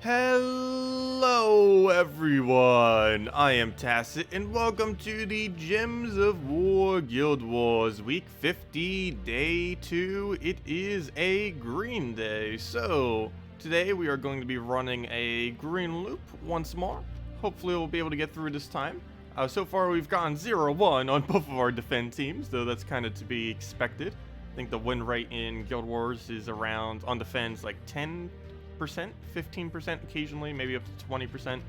Hello everyone, I am Tacet and welcome to the Gems of War Guild Wars Week 50, Day 2. It is a green day, so today we are going to be running a green loop once more. Hopefully we'll be able to get through this time. So far we've gotten 0-1 on both of our defend teams, though that's kind of to be expected. I think the win rate in Guild Wars is around, on defense, like 10%, 15% occasionally, maybe up to 20%.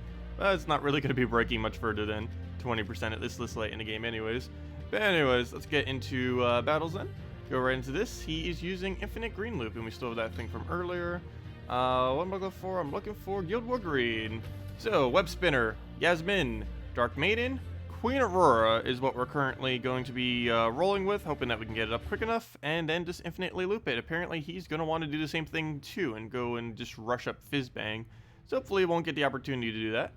It's not really going to be breaking much further than 20% at this late in the game anyways. But anyways, let's get into battles then. Go right into this. He is using Infinite Green Loop, and we still have that thing from earlier. What am I looking for? I'm looking for Guild War Green. So, Web Spinner, Yasmin, Dark Maiden, Queen Aurora is what we're currently going to be rolling with, hoping that we can get it up quick enough, and then just infinitely loop it. Apparently he's going to want to do the same thing too, and go and just rush up Fizzbang. So hopefully he won't get the opportunity to do that.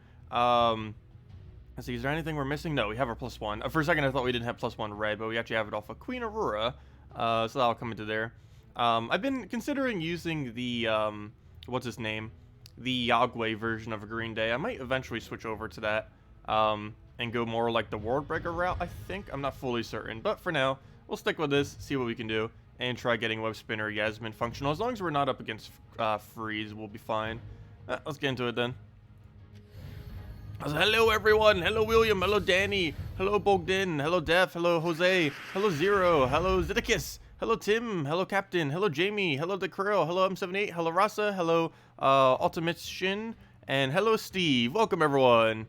Let's see, is there anything we're missing? No, we have our +1. For a second I thought we didn't have +1 red, but we actually have it off of Queen Aurora, so that'll come into there. I've been considering using the, what's his name? The Yog-way version of a Green Day. I might eventually switch over to that. And go more like the World Breaker route, I think. I'm not fully certain, but for now, we'll stick with this, see what we can do, and try getting Web Spinner Yasmin functional. As long as we're not up against Freeze, we'll be fine. Let's get into it then. Hello everyone, hello William, hello Danny, hello Bogdan, hello Def, hello Jose, hello Zero, hello Zeddicus, hello Tim, hello Captain, hello Jamie, hello DeCrill, hello M78, hello Rasa, hello Ultimate Shin, and hello Steve. Welcome everyone.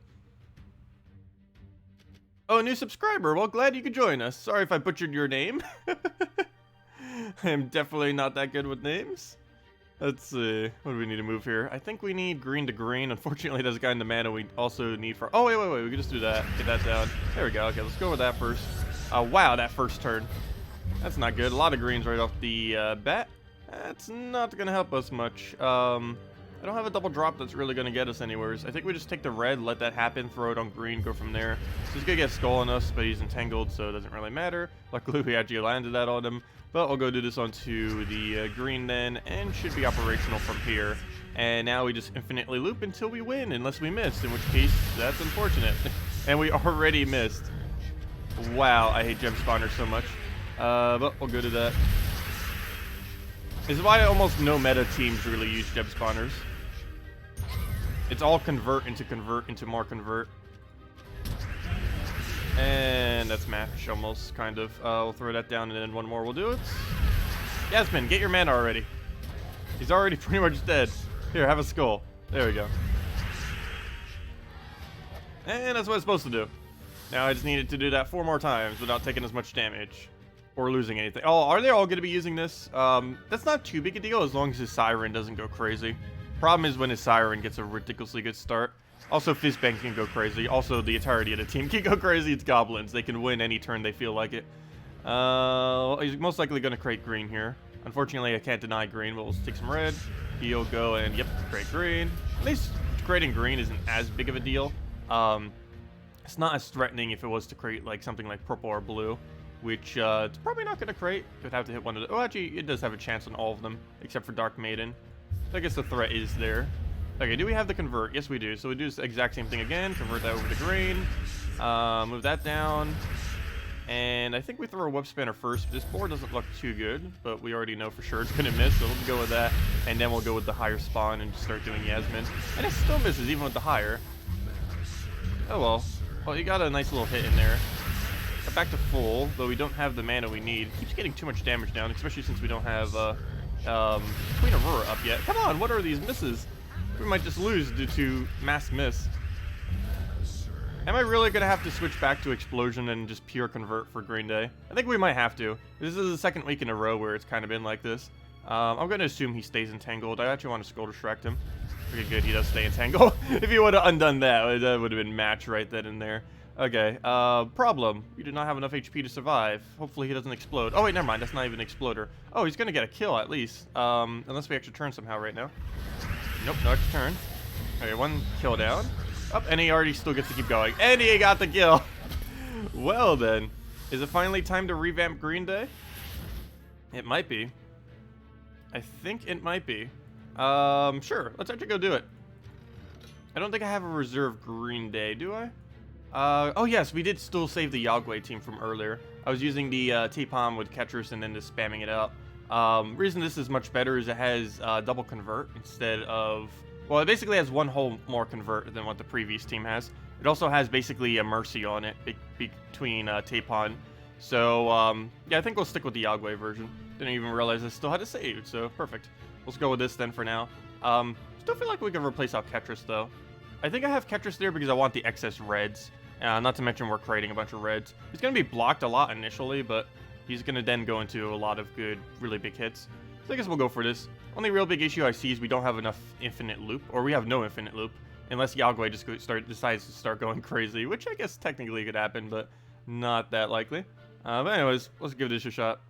Oh, a new subscriber. Well, glad you could join us. Sorry if I butchered your name. I am definitely not that good with names. Let's see. What do we need to move here? I think we need green to green. Unfortunately, there's a guy in the mana we also need for... Oh, wait. We can just do that. Get that down. There we go. Okay, let's go with that first. Wow, that first turn. That's not good. A lot of greens right off the bat. That's not going to help us much. I don't have a double drop that's really going to get us anywheres. I think we just take the red, let that happen, throw it on green, go from there. So he's going to get Skull on us, but he's entangled, so it doesn't really matter. Luckily, we actually landed that on him. But we'll go do this onto the green then, and should be operational from here. And now we just infinitely loop until we win, unless we miss, in which case, that's unfortunate. And we already missed. Wow, I hate gem spawners so much. But we'll go to that. This is why almost no meta teams really use gem spawners. It's all convert into more convert. And that's match almost, kind of. We'll throw that down and then one more will do it. Yasmin, get your mana already. He's already pretty much dead. Here, have a skull. There we go. And that's what it's supposed to do. Now I just needed to do that 4 more times without taking as much damage. Or losing anything. Oh, are they all going to be using this? That's not too big a deal as long as his Siren doesn't go crazy. Problem is when his Siren gets a ridiculously good start. Also, Fizzbang can go crazy. Also, the entirety of the team can go crazy. It's Goblins. They can win any turn they feel like it. He's most likely going to create green here. Unfortunately, I can't deny green, but we'll take some red. He'll go and, yep, create green. At least creating green isn't as big of a deal. It's not as threatening if it was to create like something like purple or blue, which it's probably not going to create. It would have to hit one of the... Oh, actually, it does have a chance on all of them, except for Dark Maiden. I guess the threat is there. Okay, do we have the convert? Yes, we do. So we do the exact same thing again. Convert that over to green. Move that down. And I think we throw a Web Spinner first. This board doesn't look too good, but we already know for sure it's going to miss. So we'll go with that. And then we'll go with the higher spawn and just start doing Yasmin. And it still misses, even with the higher. Oh, well. Well, you got a nice little hit in there. Got back to full, though we don't have the mana we need. It keeps getting too much damage down, especially since we don't have... Queen Aurora up yet. Come on, what are these misses? We might just lose due to mass miss. Am I really going to have to switch back to Explosion and just pure convert for Green Day? I think we might have to. This is the second week in a row where it's kind of been like this. I'm going to assume he stays entangled. I actually want to Skull Distract him. Pretty good, he does stay entangled. If he would have undone that, that would have been match right then and there. Okay, problem. We do not have enough HP to survive. Hopefully he doesn't explode. Oh wait, never mind, that's not even an exploder. Oh, he's gonna get a kill at least. Unless we extra turn somehow right now. Nope, no extra turn. Okay, 1 kill down. Oh, and he already still gets to keep going. And he got the kill! Well then. Is it finally time to revamp Green Day? It might be. I think it might be. Sure, let's actually go do it. I don't think I have a reserve Green Day, do I? Oh yes, we did still save the Yog-way team from earlier. I was using the T-Palm with Ketris and then just spamming it out. Reason this is much better is it has double convert instead of... Well, it basically has one whole more convert than what the previous team has. It also has basically a Mercy on it between T-Palm. So, yeah, I think we'll stick with the Yog-way version. Didn't even realize I still had to save, so perfect. Let's go with this then for now. Still feel like we can replace out Ketris, though. I think I have Ketris there because I want the excess reds. Not to mention we're creating a bunch of reds. He's going to be blocked a lot initially, but he's going to then go into a lot of good, really big hits. So I guess we'll go for this. Only real big issue I see is we don't have enough infinite loop, or we have no infinite loop, unless Yog-way just decides to start going crazy, which I guess technically could happen, but not that likely. But anyways, let's give this a shot.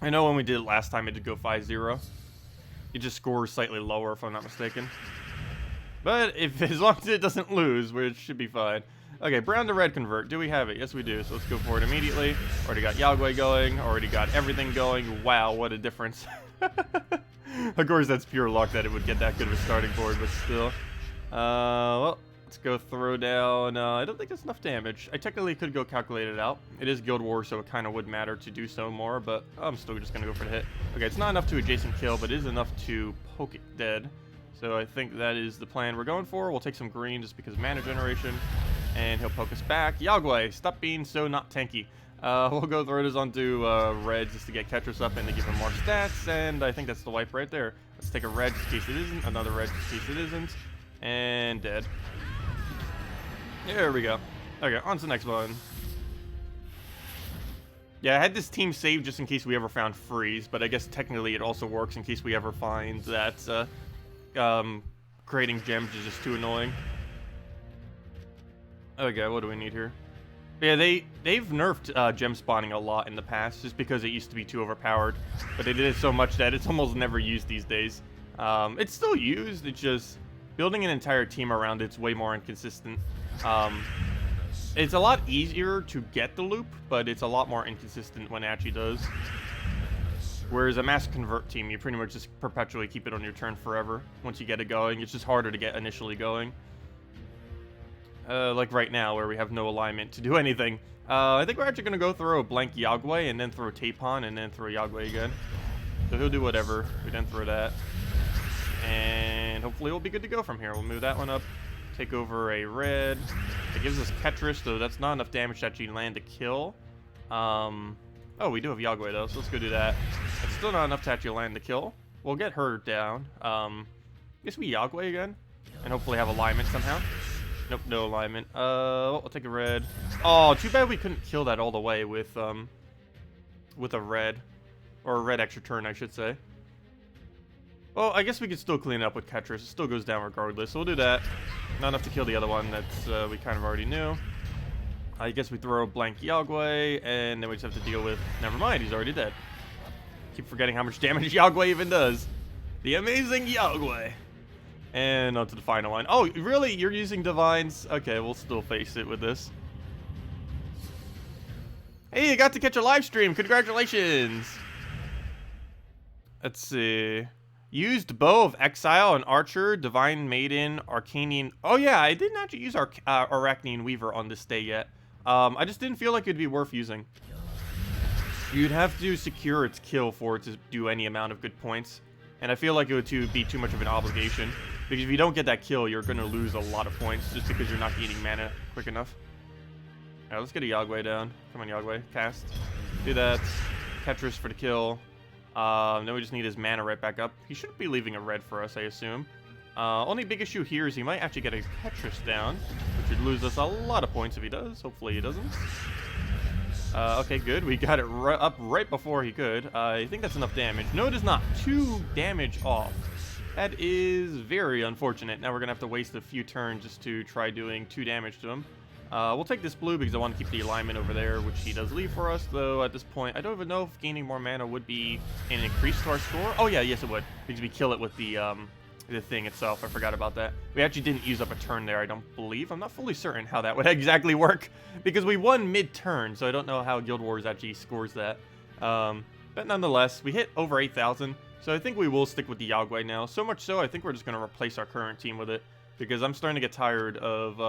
I know when we did it last time, it did go 5-0. It just scores slightly lower, if I'm not mistaken. But as long as it doesn't lose, which should be fine. Okay, brown to red convert. Do we have it? Yes, we do. So let's go for it immediately. Already got Yog-way going. Already got everything going. Wow, what a difference. Of course, that's pure luck that it would get that good of a starting board, but still. Well, let's go throw down. I don't think that's enough damage. I technically could go calculate it out. It is Guild Wars, so it kind of would matter to do so more, but I'm still just going to go for the hit. Okay, it's not enough to adjacent kill, but it is enough to poke it dead. So I think that is the plan we're going for. We'll take some green just because mana generation. And he'll poke us back. Yog-way, stop being so not tanky. We'll go throw this onto red just to get Ketris up and to give him more stats. And I think that's the wipe right there. Let's take a red just in case it isn't. Another red just in case it isn't. And dead. There we go. Okay, on to the next one. Yeah, I had this team saved just in case we ever found freeze. But I guess technically it also works in case we ever find that creating gems is just too annoying. Okay, what do we need here? Yeah, they've nerfed gem spawning a lot in the past, just because it used to be too overpowered. But they did it so much that it's almost never used these days. It's still used, it's just building an entire team around it's way more inconsistent. It's a lot easier to get the loop, but it's a lot more inconsistent when it actually does. Whereas a mass convert team, you pretty much just perpetually keep it on your turn forever. Once you get it going, it's just harder to get initially going. Like right now, where we have no alignment to do anything. I think we're actually going to go throw a blank Yog-way, and then throw Tapon, and then throw Yog-way again. So he'll do whatever. We then throw that. And hopefully we'll be good to go from here. We'll move that one up. Take over a red. It gives us Ketris, though that's not enough damage to actually land a kill. Oh, we do have Yog-way, though, so let's go do that. It's still not enough to actually land the kill. We'll get her down. Guess we Yog-way again. And hopefully have alignment somehow. Nope, no alignment. We'll take a red. Oh, too bad we couldn't kill that all the way with a red. Or a red extra turn, I should say. Well, I guess we could still clean it up with Ketris. It still goes down regardless, so we'll do that. Not enough to kill the other one, that's we kind of already knew. I guess we throw a blank Yog-way, and then we just have to deal with... Never mind, he's already dead. Keep forgetting how much damage Yog-way even does. The amazing Yog-way. And on to the final one. Oh, really? You're using Divines? Okay, we'll still face it with this. Hey, you got to catch a live stream. Congratulations. Let's see. Used Bow of Exile and Archer, Divine Maiden, Arcanian. Oh, yeah, I didn't actually use Arachnian Weaver on this day yet. I just didn't feel like it'd be worth using. You'd have to secure its kill for it to do any amount of good points. And I feel like it would be too much of an obligation. Because if you don't get that kill, you're going to lose a lot of points just because you're not gaining mana quick enough. Alright, let's get a Yog-way down. Come on, Yog-way. Cast. Do that. Ketris for the kill. Then we just need his mana right back up. He shouldn't be leaving a red for us, I assume. Only big issue here is he might actually get a Ketris down, which would lose us a lot of points if he does. Hopefully he doesn't. Okay, good. We got it up right before he could. I think that's enough damage. No, it is not. 2 damage off. That is very unfortunate. Now we're going to have to waste a few turns just to try doing 2 damage to him. We'll take this blue because I want to keep the alignment over there, which he does leave for us, though at this point, I don't even know if gaining more mana would be an increase to our score. Oh yeah, yes it would, because we kill it with the thing itself. I forgot about that. We actually didn't use up a turn there, I don't believe. I'm not fully certain how that would exactly work, because we won mid-turn, so I don't know how Guild Wars actually scores that. But nonetheless, we hit over 8,000, so I think we will stick with the Yog-way now. So much so, I think we're just going to replace our current team with it. because I'm starting to get tired of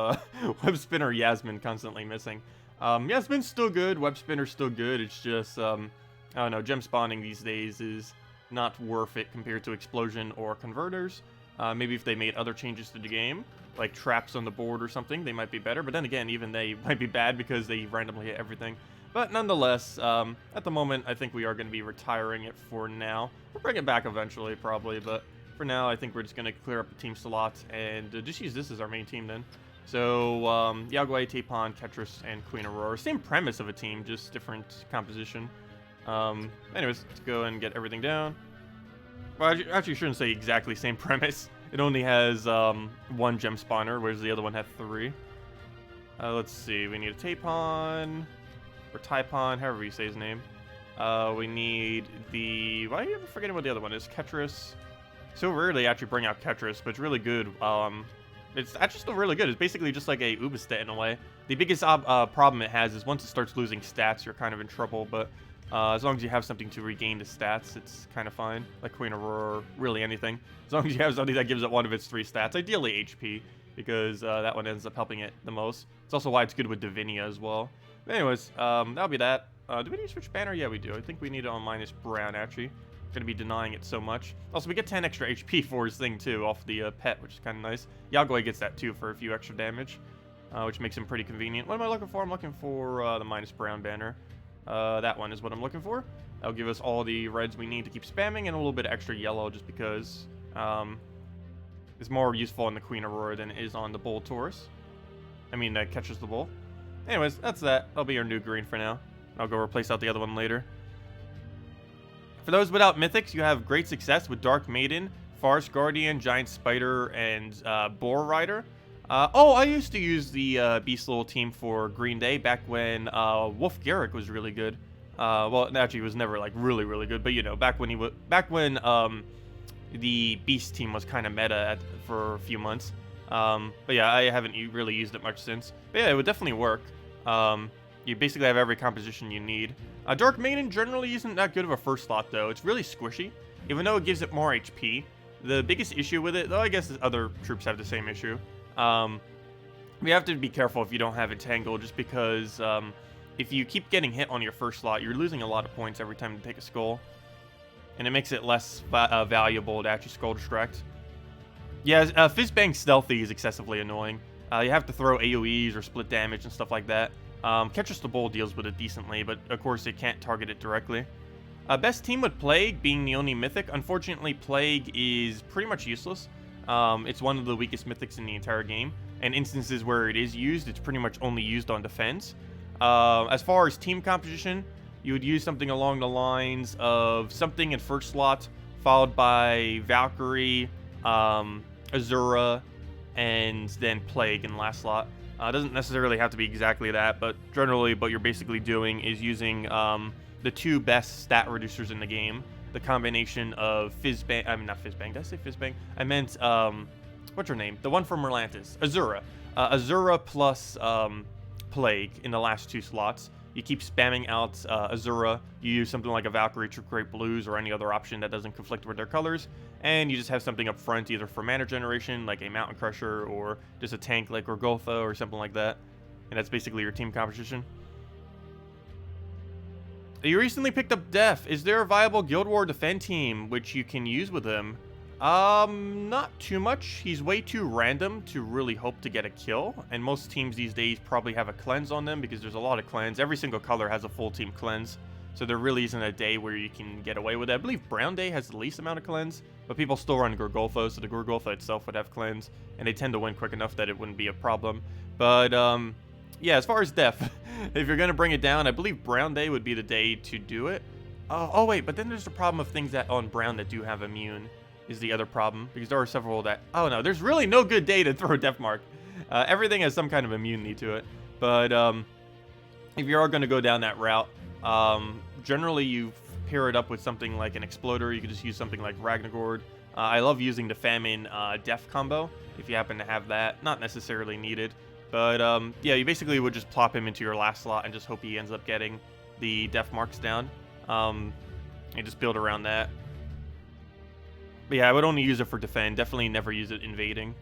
Web Spinner Yasmin constantly missing. Yasmin's still good, Web Spinner's still good, it's just, I don't know, gem spawning these days is not worth it compared to Explosion or Converters. Maybe if they made other changes to the game, like traps on the board or something, they might be better, but then again, even they might be bad because they randomly hit everything. But nonetheless, at the moment, I think we are going to be retiring it for now. We'll bring it back eventually, probably, but for now, I think we're just going to clear up the team slot and just use this as our main team then. So, Yog-way, Tapon, Ketris, and Queen Aurora. Same premise of a team, just different composition. Anyways, let's go and get everything down. Well, I actually shouldn't say exactly same premise. It only has one gem spawner, whereas the other one had 3. Let's see, we need a Tapon, or Typon, however you say his name. We need the... Why am I forgetting what the other one is? Ketris. So rare they actually bring out Ketris, but it's really good. It's actually still really good. It's basically just like a Ubistet in a way. The biggest problem it has is once it starts losing stats, you're kind of in trouble, but as long as you have something to regain the stats, it's kind of fine. Like Queen Aurora, or really anything. As long as you have something that gives it one of its 3 stats, ideally HP, because that one ends up helping it the most. It's also why it's good with Divinia as well. But anyways, that'll be that. Do we need to switch banner? Yeah, we do. I think we need it on -brown, actually. Going to be denying it so much. Also, we get 10 extra HP for his thing, too, off the pet, which is kind of nice. Yog-way gets that, too, for a few extra damage, which makes him pretty convenient. What am I looking for? I'm looking for the -brown banner. That one is what I'm looking for. That'll give us all the reds we need to keep spamming, and a little bit of extra yellow, just because it's more useful on the Queen Aurora than it is on the Bull Taurus. I mean, that catches the bull. Anyways, that's that. That'll be our new green for now. I'll go replace out the other one later. For those without Mythics, you have great success with Dark Maiden, Forest Guardian, Giant Spider, and Boar Rider. Oh, I used to use the Beast Little team for Green Day back when Wolf Garrick was really good. Well, actually, he was never like really good, but you know, back when the Beast team was kind of meta for a few months. But yeah, I haven't really used it much since. But yeah, it would definitely work. You basically have every composition you need. Dark Maiden generally isn't that good of a first slot, though. It's really squishy, even though it gives it more HP. The biggest issue with it, though I guess other troops have the same issue, we have to be careful if you don't have Entangle, just because if you keep getting hit on your first slot, you're losing a lot of points every time you take a skull. And it makes it less valuable to actually skull distract. Yeah, Fizzbang Stealthy is excessively annoying. You have to throw AoEs or split damage and stuff like that. Ketris the Bull deals with it decently, but of course it can't target it directly. Best team with Plague being the only Mythic. Unfortunately, Plague is pretty much useless. It's one of the weakest Mythics in the entire game. And instances where it is used, it's pretty much only used on defense. As far as team composition, you would use something along the lines of something in first slot, followed by Valkyrie, Azura, and then Plague in last slot. It doesn't necessarily have to be exactly that, but generally what you're basically doing is using the 2 best stat reducers in the game. The combination of Fizzbang, I mean not Fizzbang, did I say Fizzbang? I meant, what's her name? The one from Merlantis, Azura. Azura plus Plague in the last 2 slots. You keep spamming out Azura, you use something like a Valkyrie to create blues or any other option that doesn't conflict with their colors, and you just have something up front either for mana generation, like a Mountain Crusher, or just a tank like Gorgotha or something like that. And that's basically your team composition. You recently picked up Def. Is there a viable Guild War Defend team which you can use with him? Not too much. He's way too random to really hope to get a kill, and most teams these days probably have a cleanse on them because there's a lot of cleanse. Every single color has a full team cleanse, so there really isn't a day where you can get away with it. I believe Brown Day has the least amount of cleanse, but people still run Gorgolfo, so the Gorgolfo itself would have cleanse, and they tend to win quick enough that it wouldn't be a problem. But, yeah, as far as Def, if you're going to bring it down, I believe Brown Day would be the day to do it. Oh, wait, but then there's the problem of things that on Brown that do have immune. Is the other problem, because there are several that... Oh, no, there's really no good day to throw Death Mark. Everything has some kind of immunity to it. But if you are going to go down that route, generally you pair it up with something like an Exploder. You could just use something like Ragnagord. I love using the Famine Death combo, if you happen to have that. Not necessarily needed. But, yeah, you basically would just plop him into your last slot and just hope he ends up getting the Death Marks down. And just build around that. But yeah, I would only use it for defend. Definitely never use it invading.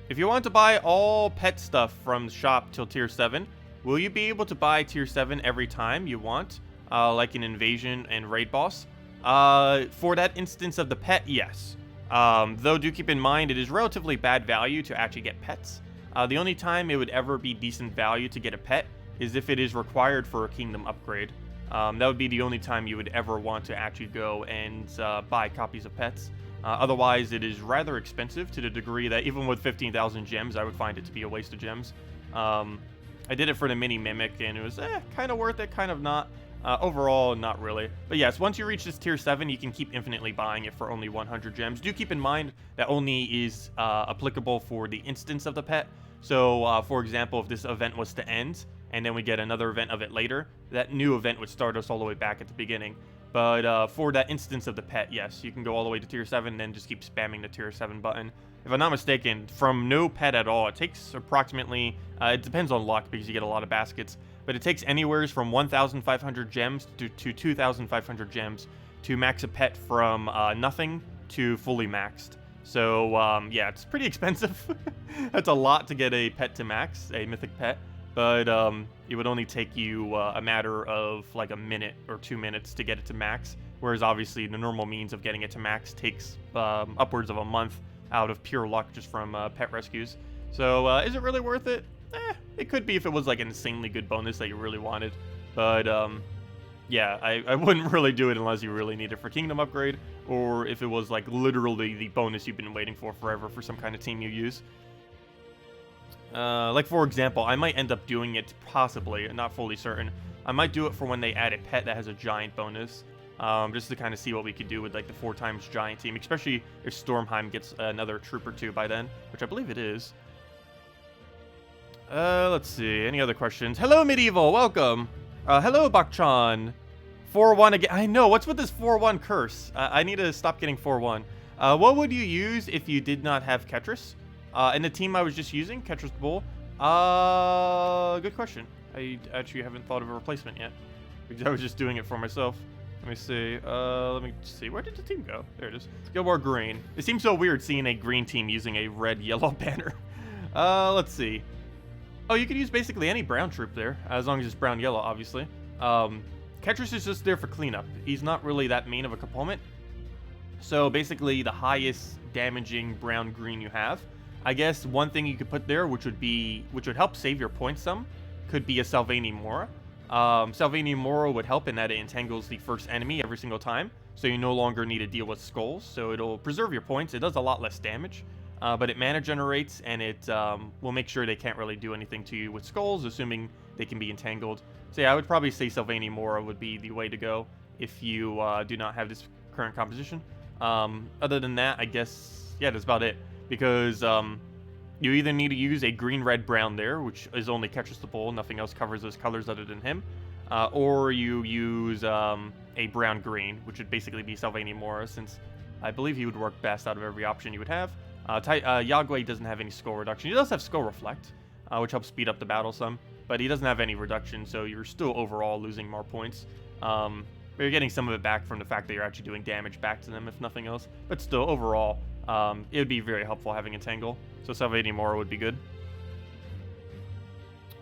If you want to buy all pet stuff from the shop till tier 7, will you be able to buy tier 7 every time you want? Like an invasion and raid boss? For that instance of the pet, yes. Though do keep in mind, it is relatively bad value to actually get pets. The only time it would ever be decent value to get a pet is if it is required for a kingdom upgrade. That would be the only time you would ever want to actually go and buy copies of pets. Otherwise, it is rather expensive to the degree that even with 15,000 gems, I would find it to be a waste of gems. I did it for the mini mimic, and it was kind of worth it, kind of not. Overall, not really. But yes, once you reach this tier 7, you can keep infinitely buying it for only 100 gems. Do keep in mind that only is applicable for the instance of the pet. So, for example, if this event was to end, and then we get another event of it later, that new event would start us all the way back at the beginning. But for that instance of the pet, yes, you can go all the way to tier 7 and then just keep spamming the tier 7 button. If I'm not mistaken, from no pet at all, it takes approximately, it depends on luck because you get a lot of baskets, but it takes anywhere from 1,500 gems to 2,500 gems to max a pet from nothing to fully maxed. So, yeah, it's pretty expensive. That's a lot to get a pet to max, a mythic pet. But it would only take you a matter of like a minute or 2 minutes to get it to max. Whereas obviously the normal means of getting it to max takes upwards of a month out of pure luck just from pet rescues. So is it really worth it? It could be if it was like an insanely good bonus that you really wanted. But yeah, I wouldn't really do it unless you really need it for kingdom upgrade. Or if it was like literally the bonus you've been waiting for forever for some kind of team you use. Like, for example, I might end up doing it, possibly, not fully certain. I might do it for when they add a pet that has a giant bonus, just to kind of see what we could do with, like, the 4 times giant team, especially if Stormheim gets another troop or 2 by then, which I believe it is. Let's see, any other questions? Hello, Medieval, welcome! Hello, Bakchan! 4-1 again. I know, what's with this 4-1 curse? I need to stop getting 4-1. What would you use if you did not have Ketris? And the team I was just using, Ketris the Bull, good question. I actually haven't thought of a replacement yet, because I was just doing it for myself. Let me see, where did the team go? There it is. Go more green. It seems so weird seeing a green team using a red-yellow banner. Let's see. Oh, you could use basically any brown troop there, as long as it's brown-yellow, obviously. Ketris is just there for cleanup. He's not really that main of a component. So basically, the highest damaging brown-green you have, I guess one thing you could put there, which would help save your points some, could be a Salvani Mora. Salvani Mora would help in that it entangles the first enemy every single time, so you no longer need to deal with skulls, so it'll preserve your points. It does a lot less damage, but it mana generates, and it will make sure they can't really do anything to you with skulls, assuming they can be entangled. So yeah, I would probably say Salvani Mora would be the way to go if you do not have this current composition. Other than that, I guess, yeah, that's about it. Because you either need to use a green, red, brown there, which is only Ketris the Bull, nothing else covers those colors other than him, or you use a brown, green, which would basically be Salvani Mora, since I believe he would work best out of every option you would have. Yog-way doesn't have any skull reduction. He does have skull reflect, which helps speed up the battle some, but he doesn't have any reduction, so you're still overall losing more points. But you're getting some of it back from the fact that you're actually doing damage back to them, if nothing else. But still, overall, it would be very helpful having Entangle, so Salvani Mora would be good.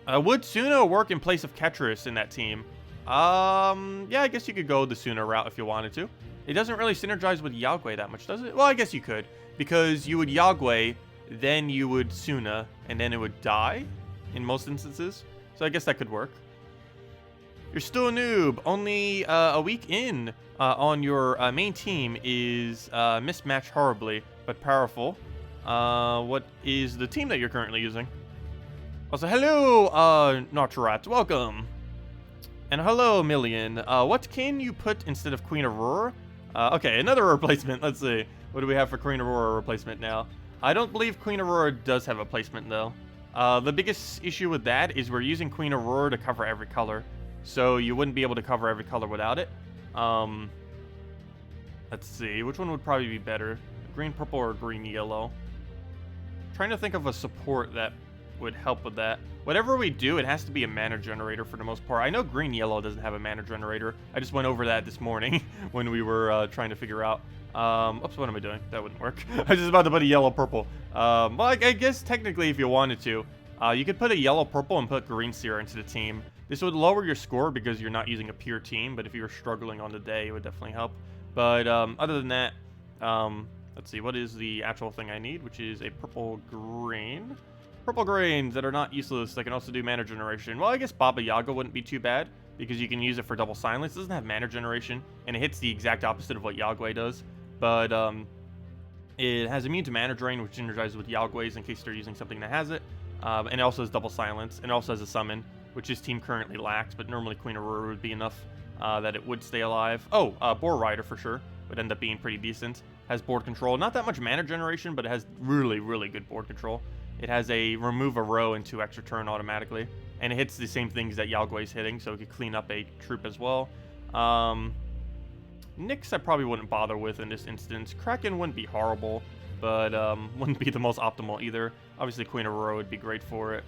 Would Suna work in place of Ketris in that team? Yeah, I guess you could go the Suna route if you wanted to. It doesn't really synergize with Yog-way that much, does it? Well, I guess you could, because you would Yog-way, then you would Suna, and then it would die in most instances. So I guess that could work. You're still a noob. Only a week in on your main team is mismatched horribly, but powerful. What is the team that you're currently using? Also, hello, Nautrat, welcome. And hello, Million. What can you put instead of Queen Aurora? Okay, another replacement. Let's see. What do we have for Queen Aurora replacement now? I don't believe Queen Aurora does have a placement, though. The biggest issue with that is we're using Queen Aurora to cover every color. So you wouldn't be able to cover every color without it. Let's see. Which one would probably be better? Green, purple, or green, yellow? Trying to think of a support that would help with that. Whatever we do, it has to be a mana generator for the most part. I know green-yellow doesn't have a mana generator. I just went over that this morning when we were trying to figure out. Oops, what am I doing? That wouldn't work. I was just about to put a yellow-purple. Well, I guess technically if you wanted to, you could put a yellow-purple and put green Seer into the team. This would lower your score because you're not using a pure team, but if you were struggling on the day, it would definitely help. But other than that, let's see, what is the actual thing I need, which is a purple-green. Purple greens that are not useless that can also do mana generation. Well, I guess Baba Yaga wouldn't be too bad because you can use it for double silence. It doesn't have mana generation, and it hits the exact opposite of what Yog-way does. But it has immune to mana drain, which energizes with Yog-ways in case they're using something that has it. And it also has double silence, and it also has a summon, which this team currently lacks, but normally Queen Aurora would be enough that it would stay alive. Oh, Boar Rider for sure would end up being pretty decent. Has board control. Not that much mana generation, but it has really, really good board control. It has a remove a row and 2 extra turn automatically. And it hits the same things that Yog-way's hitting, so it could clean up a troop as well. Nyx I probably wouldn't bother with in this instance. Kraken wouldn't be horrible, but wouldn't be the most optimal either. Obviously Queen Aurora would be great for it.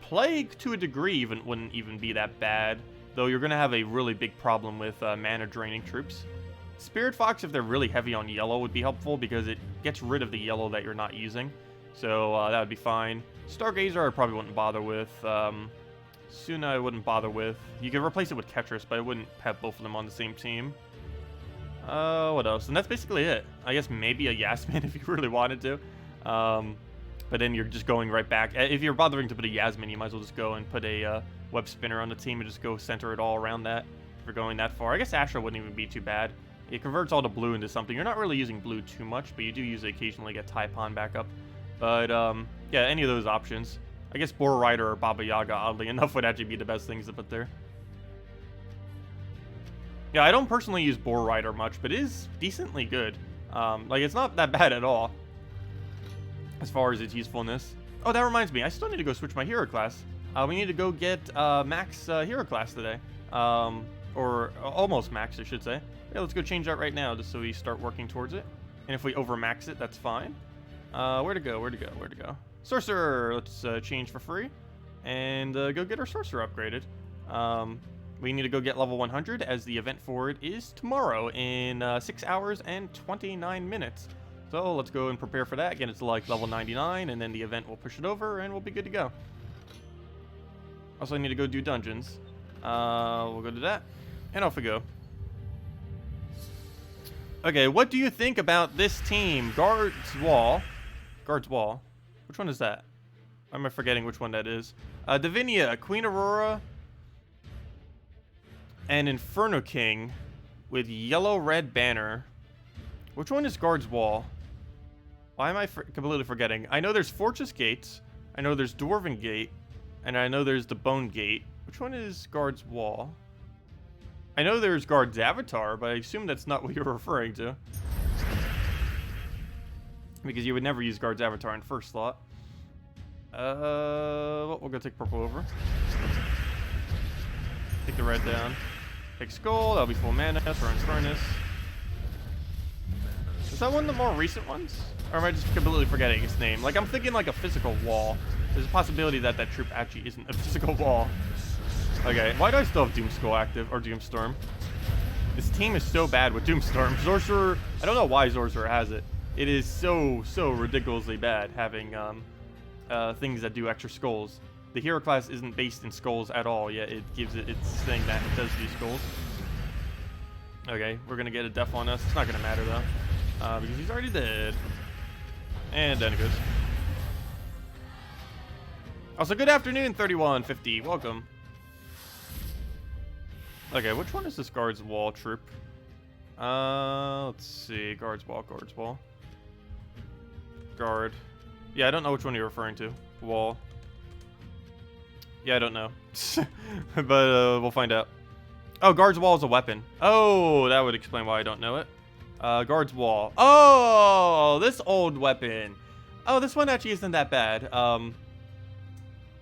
Plague to a degree wouldn't even be that bad, though you're going to have a really big problem with mana draining troops. Spirit Fox, if they're really heavy on yellow, would be helpful because it gets rid of the yellow that you're not using. So that would be fine. Stargazer I probably wouldn't bother with. Suna I wouldn't bother with. You could replace it with Ketris, but I wouldn't have both of them on the same team. What else? And that's basically it. I guess maybe a Yasmin if you really wanted to. But then you're just going right back. If you're bothering to put a Yasmin, you might as well just go and put a Web Spinner on the team and just go center it all around that. If you're going that far. I guess Astra wouldn't even be too bad. It converts all the blue into something. You're not really using blue too much, but you do use it occasionally get Taipan back up. But, yeah, any of those options. I guess Boar Rider or Baba Yaga, oddly enough, would actually be the best things to put there. Yeah, I don't personally use Boar Rider much, but it is decently good. Like, it's not that bad at all, as far as its usefulness. Oh, that reminds me, I still need to go switch my hero class. We need to go get max hero class today. Or almost max, I should say. Yeah, let's go change that right now, just so we start working towards it. And if we overmax it, that's fine. Where to go? Sorcerer! Let's change for free. And go get our Sorcerer upgraded. We need to go get level 100, as the event for it is tomorrow in 6 hours and 29 minutes. So let's go and prepare for that. Again, it's like level 99, and then the event will push it over, and we'll be good to go. Also, I need to go do dungeons. We'll go do that, and off we go. Okay, what do you think about this team? Guard's Wall. Which one is that? Why am I forgetting which one that is? Divinia, Queen Aurora, and Inferno King with yellow-red banner. Which one is Guard's Wall? Why am I completely forgetting? I know there's Fortress Gates. I know there's Dwarven Gate. And I know there's the Bone Gate. Which one is Guard's Wall? I know there's Guard's Avatar, but I assume that's not what you're referring to. Because you would never use Guard's Avatar in first slot. Well, we'll go take purple over. Take the red down. Take Skull, that'll be full mana, Throne's Furnace. Is that one of the more recent ones? Or am I just completely forgetting its name? Like, I'm thinking like a physical wall. There's a possibility that that troop actually isn't a physical wall. Okay, why do I still have Doomskull active? Or Doomstorm? This team is so bad with Doomstorm. Sorcerer, I don't know why Sorcerer has it. It is so ridiculously bad having things that do extra skulls. The hero class isn't based in skulls at all, yet it gives it its thing that it does do skulls. Okay, we're gonna get a death on us. It's not gonna matter though, because he's already dead. And then it goes. Also, good afternoon, 3150. Welcome. Okay, which one is this Guard's Wall troop? Let's see. Guard's Wall. Guard. Yeah, I don't know which one you're referring to. Wall. Yeah, I don't know. But we'll find out. Oh, Guard's Wall is a weapon. Oh, that would explain why I don't know it. Guard's Wall. Oh, this old weapon. Oh, this one actually isn't that bad.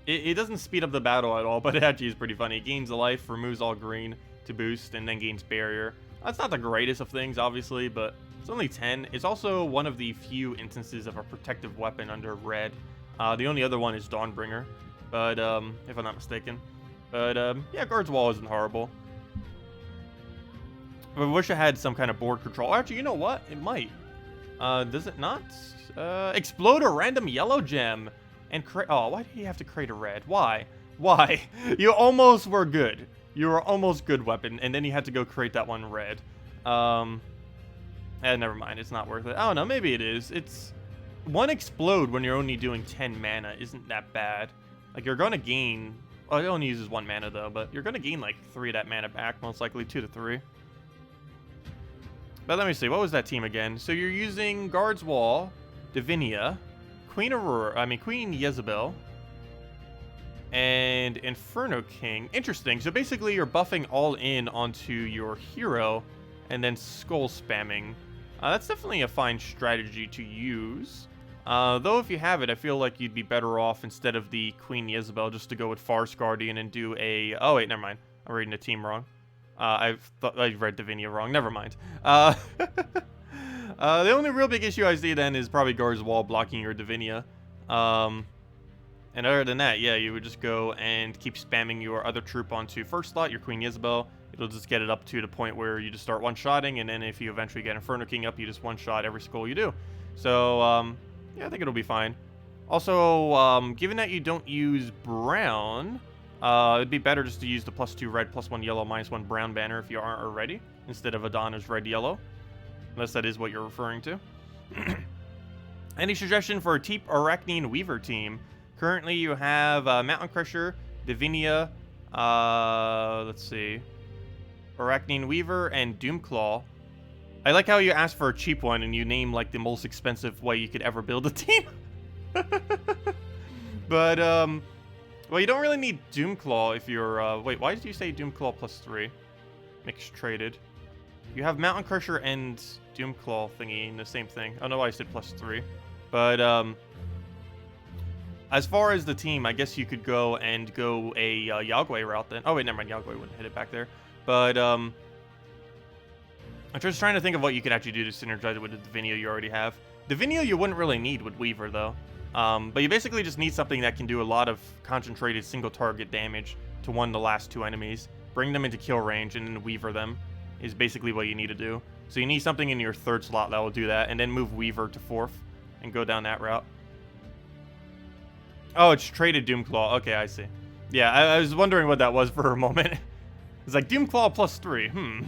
It doesn't speed up the battle at all, but it actually is pretty funny. It gains a life, removes all green to boost, and then gains barrier. That's not the greatest of things, obviously, but it's only 10. It's also one of the few instances of a protective weapon under red. The only other one is Dawnbringer, but if I'm not mistaken. But yeah, Guard's Wall isn't horrible. I wish I had some kind of board control. Actually, you know what? It might. Does it not? Explode a random yellow gem and create. Oh, why did you have to create a red? Why? Why? You almost were good. You were almost good weapon, and then you had to go create that one red. Never mind. It's not worth it. I don't know. Maybe it is. It's one explode when you're only doing 10 mana isn't that bad. Like you're gonna gain. Well, it only uses 1 mana though, but you're gonna gain like 3 of that mana back, most likely 2 to 3. But let me see, what was that team again? So you're using Guard's Wall, Divinia, Queen Jezebel, and Inferno King. Interesting. So basically you're buffing all in onto your hero and then skull spamming. That's definitely a fine strategy to use. Though if you have it, I feel like you'd be better off instead of the Queen Jezebel just to go with Farce Guardian and do a... Oh wait, never mind. I'm reading the team wrong. I read Divinia wrong. Never mind. The only real big issue I see then is probably Guard's Wall blocking your Divinia. And other than that, yeah, you would just go and keep spamming your other troop onto first slot, your Queen Jezebel. It'll just get it up to the point where you just start one-shotting, and then if you eventually get Inferno King up, you just one-shot every skull you do. So, yeah, I think it'll be fine. Also, given that you don't use brown... it'd be better just to use the +2 red, +1 yellow, -1 brown banner if you aren't already, instead of Adana's red-yellow. Unless that is what you're referring to. Any suggestion for a Teep Arachnean Weaver team? Currently you have Mountain Crusher, Divinia, let's see, Arachnean Weaver, and Doomclaw. I like how you ask for a cheap one and you name like the most expensive way you could ever build a team. But, well, you don't really need Doomclaw if you're, wait, why did you say Doomclaw +3? Mixed traded. You have Mountain Crusher and Doomclaw thingy in the same thing. I don't know why I said +3. But, as far as the team, I guess you could go a Yog-way route then. Oh, wait, never mind. Yog-way wouldn't hit it back there. But, I'm just trying to think of what you could actually do to synergize it with the Divinia you already have. Divinia you wouldn't really need with Weaver, though. But you basically just need something that can do a lot of concentrated single target damage to one of the last 2 enemies. Bring them into kill range and then Weaver them is basically what you need to do. So you need something in your 3rd slot that will do that, and then move Weaver to 4th and go down that route. Oh, it's traded Doomclaw. Okay, I see. Yeah, I was wondering what that was for a moment. It's like Doomclaw +3.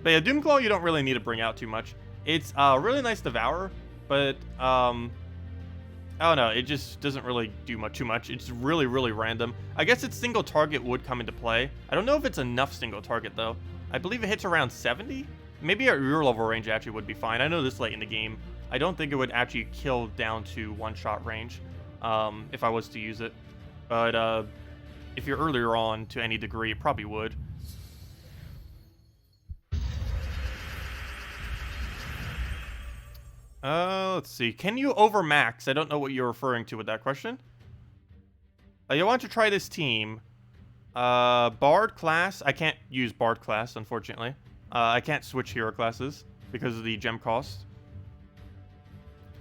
But yeah, Doomclaw you don't really need to bring out too much. It's really nice Devour, but I don't know, it just doesn't really do too much. It's really, really random. I guess its single target would come into play. I don't know if it's enough single target, though. I believe it hits around 70? Maybe at your level range actually would be fine. I know this late in the game, I don't think it would actually kill down to one-shot range if I was to use it. But if you're earlier on to any degree, it probably would. Let's see. Can you overmax? I don't know what you're referring to with that question. You want to try this team. Bard class. I can't use Bard class, unfortunately. I can't switch hero classes because of the gem cost.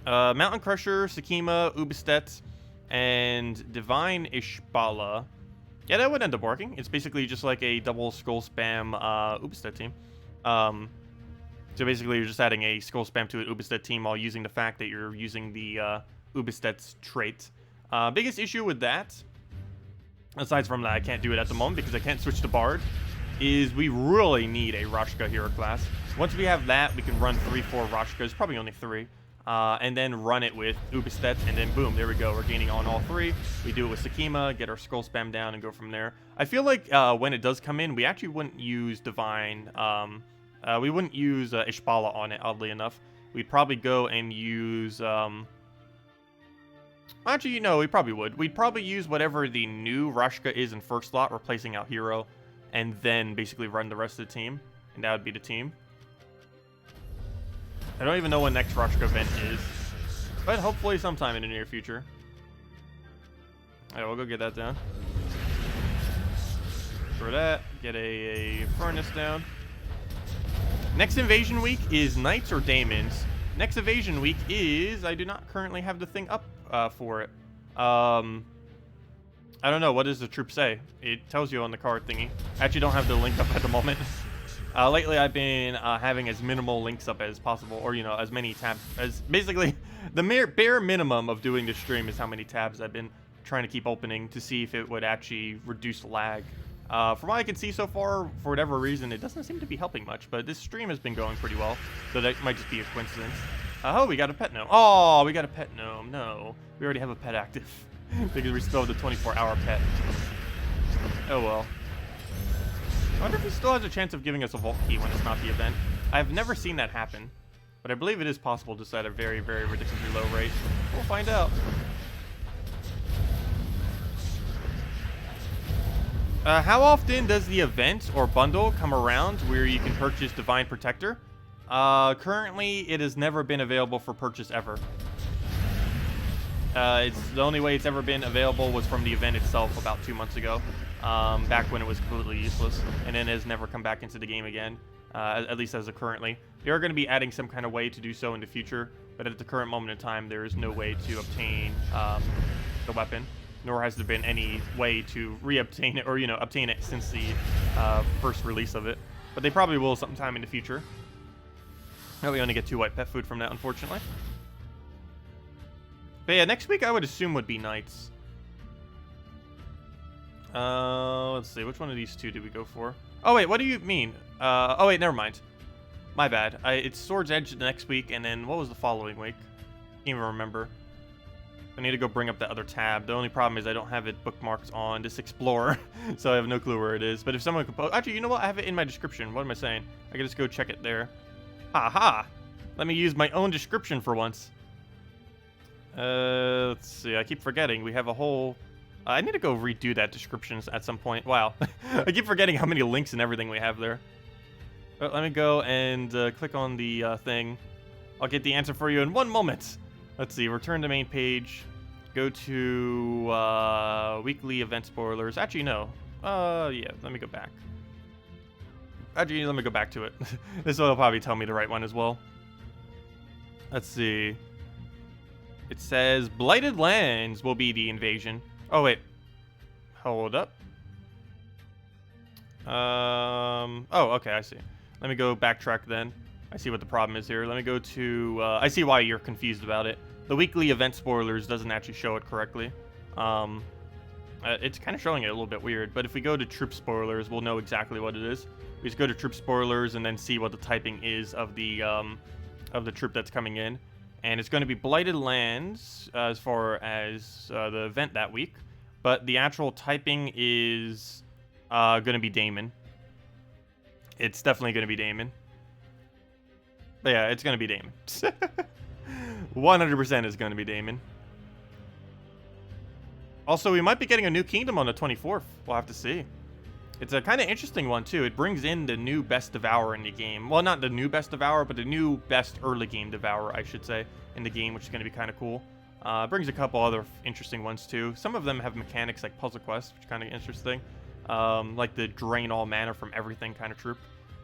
Mountain Crusher, Sakima, Ubistet, and Divine Ishbala. Yeah, that would end up working. It's basically just like a double skull spam Ubistet team. So basically, you're just adding a skull spam to an Ubistet team while using the fact that you're using the Ubistet's trait. Biggest issue with that, aside from that I can't do it at the moment because I can't switch to Bard, is we really need a Rashka hero class. Once we have that, we can run 3-4 Rashkas, probably only 3, and then run it with Ubistet, and then boom, there we go. We're gaining on all 3. We do it with Sakima, get our skull spam down, and go from there. I feel like when it does come in, we actually wouldn't use Divine... we wouldn't use Ishbala on it, oddly enough. We'd probably go and use... Actually, no, we probably would. We'd probably use whatever the new Rashka is in first slot, replacing out Hero, and then basically run the rest of the team. And that would be the team. I don't even know when next Rashka event is. But hopefully sometime in the near future. Alright, we'll go get that down. For that, get a furnace down. Next invasion week is Knights or Daemons. Next invasion week is... I do not currently have the thing up for it. I don't know. What does the troop say? It tells you on the card thingy. I actually don't have the link up at the moment. Lately, I've been having as minimal links up as possible, or, you know, as many tabs as basically the bare minimum of doing this stream is how many tabs I've been trying to keep opening to see if it would actually reduce lag. From what I can see so far, for whatever reason, it doesn't seem to be helping much, but this stream has been going pretty well, so that might just be a coincidence. Oh, we got a pet gnome. Oh, we got a pet gnome. No, we already have a pet active because we still have the 24-hour pet. Oh, well. I wonder if he still has a chance of giving us a vault key when it's not the event. I've never seen that happen, but I believe it is possible to set a very, very ridiculously low rate. We'll find out. How often does the event or bundle come around where you can purchase Divine Protector? Currently, it has never been available for purchase ever. It's the only way it's ever been available was from the event itself about 2 months ago, back when it was completely useless, and then has never come back into the game again, at least as of currently. They are going to be adding some kind of way to do so in the future, but at the current moment in time, there is no way to obtain the weapon, nor has there been any way to re-obtain it, or, you know, obtain it since the first release of it. But they probably will sometime in the future. Now we only get 2 white pet food from that, unfortunately. But yeah, next week I would assume would be nights. Let's see, which one of these 2 did we go for? Oh wait, what do you mean? Oh wait, never mind. My bad. It's Sword's Edge next week, and then what was the following week? Can't even remember. I need to go bring up that other tab. The only problem is I don't have it bookmarked on this Explorer, so I have no clue where it is. But if someone could post... Actually, you know what? I have it in my description. What am I saying? I can just go check it there. Ha! Let me use my own description for once. Let's see. I keep forgetting. We have a whole... I need to go redo that description at some point. Wow. I keep forgetting how many links and everything we have there. But let me go and click on the thing. I'll get the answer for you in 1 moment. Let's see. Return to main page. Go to weekly event spoilers. Actually, no. Yeah. Let me go back. Actually, let me go back to it. This will probably tell me the right one as well. Let's see. It says Blighted Lands will be the invasion. Oh, wait. Hold up. Oh, okay, I see. Let me go backtrack then. I see what the problem is here. Let me go to... I see why you're confused about it. The weekly event spoilers doesn't actually show it correctly. It's kind of showing it a little bit weird, but if we go to troop spoilers, we'll know exactly what it is. We just go to troop spoilers and then see what the typing is of the troop that's coming in. And it's going to be Blighted Lands as far as the event that week. But the actual typing is going to be Damon. It's definitely going to be Damon. But yeah, it's going to be Damon. 100% is going to be Damon. Also, we might be getting a new kingdom on the 24th. We'll have to see. It's a kind of interesting one, too. It brings in the new best devourer in the game. Well, not the new best devourer, but the new best early game devourer, I should say, in the game, which is going to be kind of cool. It brings a couple other interesting ones, too. Some of them have mechanics like puzzle quests, which is kind of interesting. Like the drain all mana from everything kind of troop.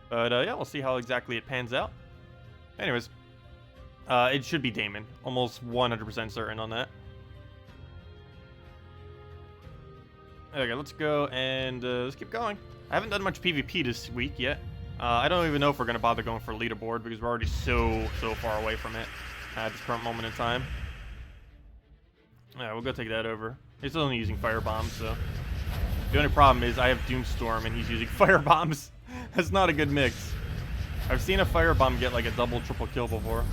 But yeah, we'll see how exactly it pans out. Anyways, it should be Damon. Almost 100% certain on that. Okay, let's go and let's keep going. I haven't done much PvP this week yet. I don't even know if we're going to bother going for leaderboard because we're already so far away from it at this current moment in time. Yeah, we'll go take that over. He's only using fire bombs, so... The only problem is I have Doomstorm and he's using fire bombs. That's not a good mix. I've seen a fire bomb get like a double, triple kill before.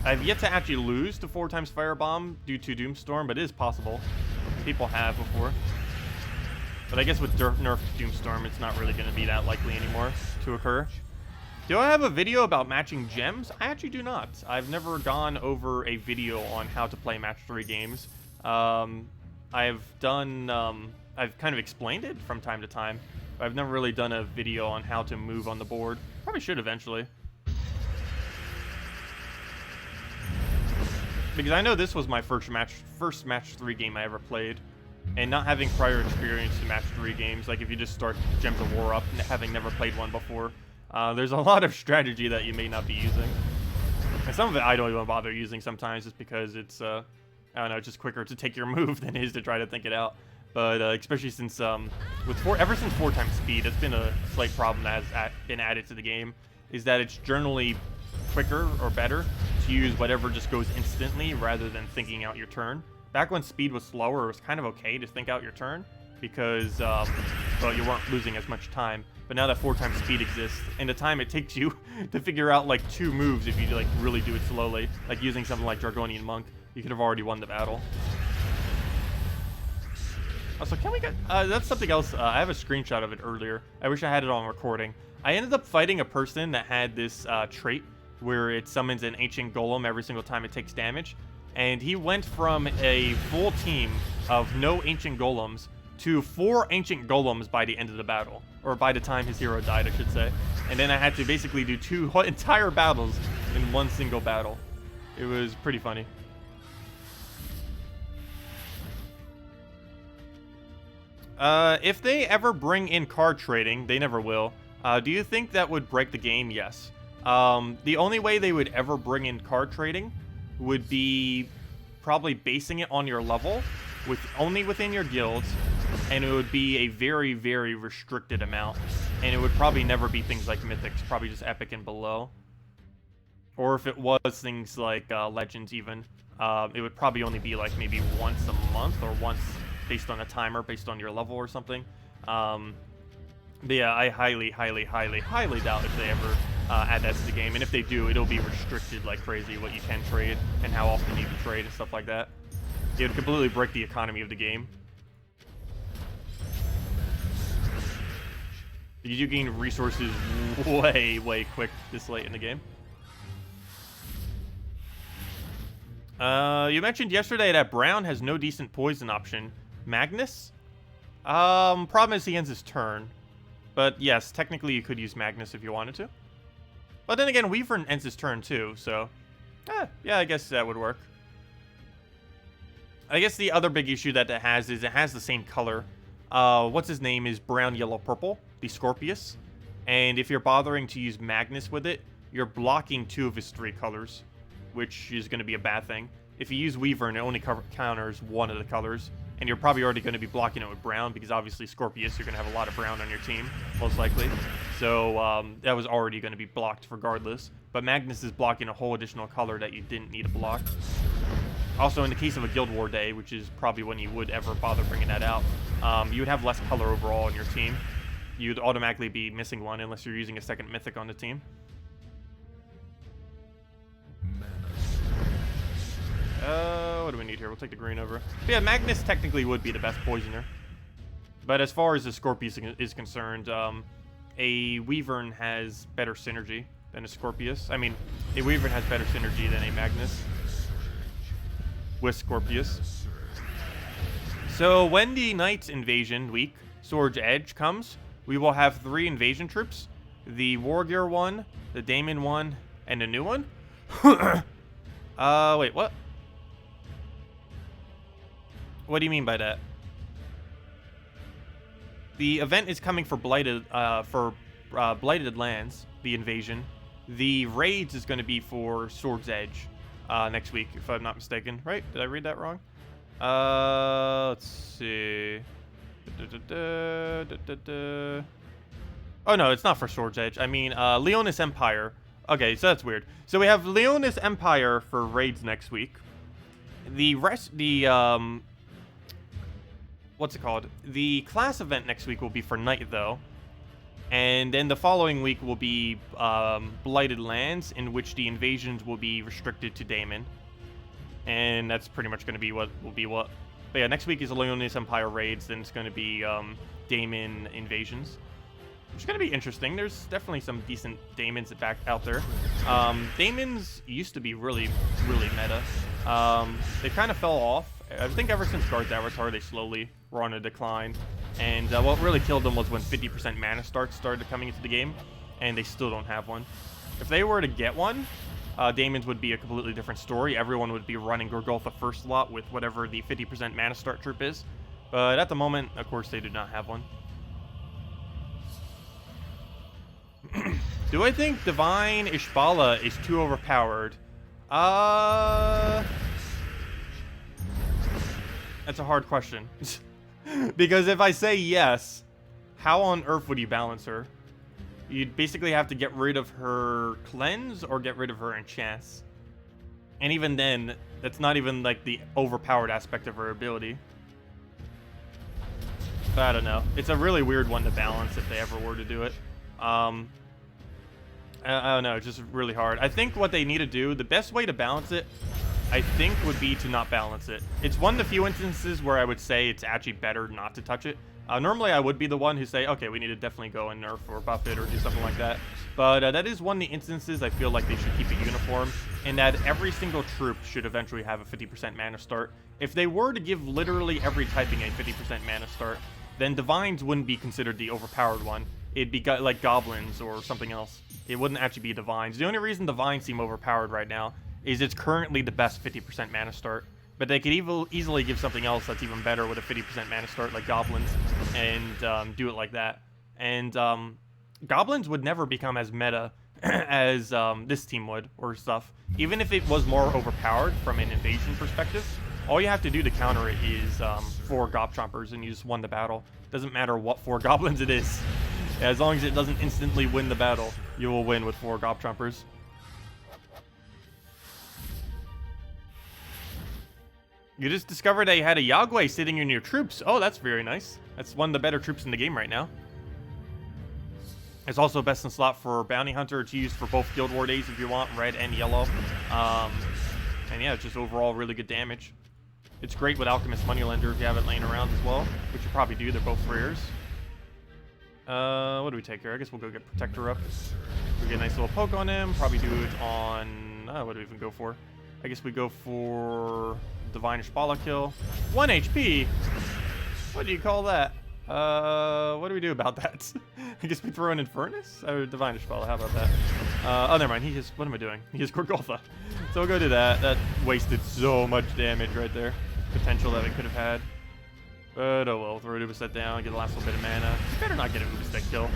I've yet to actually lose to 4 times Firebomb due to Doomstorm, but it is possible. People have before. But I guess with nerfed Doomstorm, it's not really going to be that likely anymore to occur. Do I have a video about matching gems? I actually do not. I've never gone over a video on how to play match 3 games. I've kind of explained it from time to time. But I've never really done a video on how to move on the board. Probably should eventually. Because I know this was my first match 3 game I ever played. And not having prior experience in match 3 games, like if you just start Gems of War up, having never played one before, there's a lot of strategy that you may not be using. And some of it I don't even bother using sometimes just because it's, I I don't know, it's just quicker to take your move than it is to try to think it out. But especially since ever since 4x speed, it's been a slight problem that has been added to the game, is that it's generally quicker or better to use whatever just goes instantly rather than thinking out your turn. Back when speed was slower, it was kind of okay to think out your turn because well, you weren't losing as much time. But now that 4x speed exists, and the time it takes you to figure out like 2 moves if you like really do it slowly, like using something like Dragonian Monk, you could have already won the battle. Also, can we get... that's something else. I have a screenshot of it earlier. I wish I had it on recording. I ended up fighting a person that had this trait where it summons an ancient golem every single time it takes damage. And he went from a full team of no ancient golems to 4 ancient golems by the end of the battle. Or by the time his hero died, I should say. And then I had to basically do 2 entire battles in one single battle. It was pretty funny. If they ever bring in card trading, they never will. Do you think that would break the game? Yes. The only way they would ever bring in card trading would be probably basing it on your level, only within your guilds, and it would be a very, very restricted amount. And it would probably never be things like Mythics, probably just Epic and below. Or if it was things like Legends even, it would probably only be like maybe once a month or once based on a timer, based on your level or something. But yeah, I highly, highly, highly, highly doubt if they ever add that to the game. And if they do, it'll be restricted like crazy what you can trade and how often you can trade and stuff like that. It would completely break the economy of the game. Because you gain resources way, way quick this late in the game. You mentioned yesterday that Brown has no decent poison option. Magnus? Problem is he ends his turn. But yes, technically you could use Magnus if you wanted to. But then again, Weaver ends his turn too, so... yeah, I guess that would work. I guess the other big issue that it has is it has the same color. What's his name is brown, yellow, purple, the Scorpius. And if you're bothering to use Magnus with it, you're blocking 2 of his 3 colors, which is going to be a bad thing. If you use Weaver and it only counters 1 of the colors, and you're probably already going to be blocking it with brown, because obviously Scorpius, you're going to have a lot of brown on your team, most likely. So that was already going to be blocked regardless. But Magnus is blocking a whole additional color that you didn't need to block. Also, in the case of a Guild War day, which is probably when you would ever bother bringing that out, you would have less color overall on your team. You'd automatically be missing 1 unless you're using a second Mythic on the team. What do we need here? We'll take the green over. But yeah, Magnus technically would be the best poisoner. But as far as the Scorpius is concerned, a Weavern has better synergy than a Scorpius. I mean, a Weavern has better synergy than a Magnus with Scorpius. So when the Knights Invasion week, Sword's Edge, comes, we will have 3 invasion troops. The War Gear one, the Daemon one, and a new one. Wait, what? What do you mean by that? The event is coming for Blighted Lands, the invasion. The raids is going to be for Sword's Edge next week, if I'm not mistaken. Right? Did I read that wrong? Let's see. Oh no, it's not for Sword's Edge. I mean, Leonis Empire. Okay, so that's weird. So we have Leonis Empire for raids next week. The rest, what's it called? The class event next week will be for Knight, though. And then the following week will be Blighted Lands, in which the invasions will be restricted to Daemon. And that's pretty much going to be what will be what. But yeah, next week is Leonis Empire raids, then it's going to be Daemon invasions. Which is going to be interesting. There's definitely some decent Daemons back out there. Daemons used to be really, really meta. They kind of fell off. I think ever since Guard's Avatar, they slowly were on a decline. And what really killed them was when 50% mana started coming into the game, and they still don't have one. If they were to get one, Daemons would be a completely different story. Everyone would be running Gorgulfa first lot with whatever the 50% mana start troop is. But at the moment, of course, they do not have one. Do I think Divine Ishbala is too overpowered? That's a hard question. Because if I say yes, how on earth would you balance her? You'd basically have to get rid of her cleanse or get rid of her enchants. And even then, that's not even like the overpowered aspect of her ability. I don't know. It's a really weird one to balance if they ever were to do it. I don't know. It's just really hard. I think what they need to do, the best way to balance it, I think, would be to not balance it. It's one of the few instances where I would say it's actually better not to touch it. Normally, I would be the one who say, okay, we need to definitely go and nerf or buff it or do something like that. But that is one of the instances I feel like they should keep it uniform, and that every single troop should eventually have a 50% mana start. If they were to give literally every typing a 50% mana start, then Divines wouldn't be considered the overpowered one. It'd be like Goblins or something else. It wouldn't actually be Divines. The only reason Divines seem overpowered right now is it's currently the best 50% mana start. But they could easily give something else that's even better with a 50% mana start, like Goblins, and do it like that. And Goblins would never become as meta as this team would, or stuff. Even if it was more overpowered from an invasion perspective, all you have to do to counter it is 4 Gobchompers, and you just won the battle. Doesn't matter what 4 Goblins it is. As long as it doesn't instantly win the battle, you will win with 4 Gobchompers. You just discovered that you had a Yog-way sitting in your troops. Oh, that's very nice. That's one of the better troops in the game right now. It's also best in slot for Bounty Hunter. It's used for both Guild War days if you want, red and yellow. And yeah, it's just overall really good damage. It's great with Alchemist Moneylender if you have it laying around as well, which you probably do. They're both rares. What do we take here? I guess we'll go get Protector up. We get a nice little poke on him. Probably do it on... what do we even go for? I guess we go for Divine Ishpala kill. 1 HP? What do you call that? What do we do about that? I guess we throw an Infernus? Or Divine Ishpala, how about that? Oh, never mind. He just... What am I doing? He has Gorgotha. So we'll go do that. That wasted so much damage right there. Potential that we could have had. But oh well, throw Uberset down, get the last little bit of mana. You better not get an Uberset kill.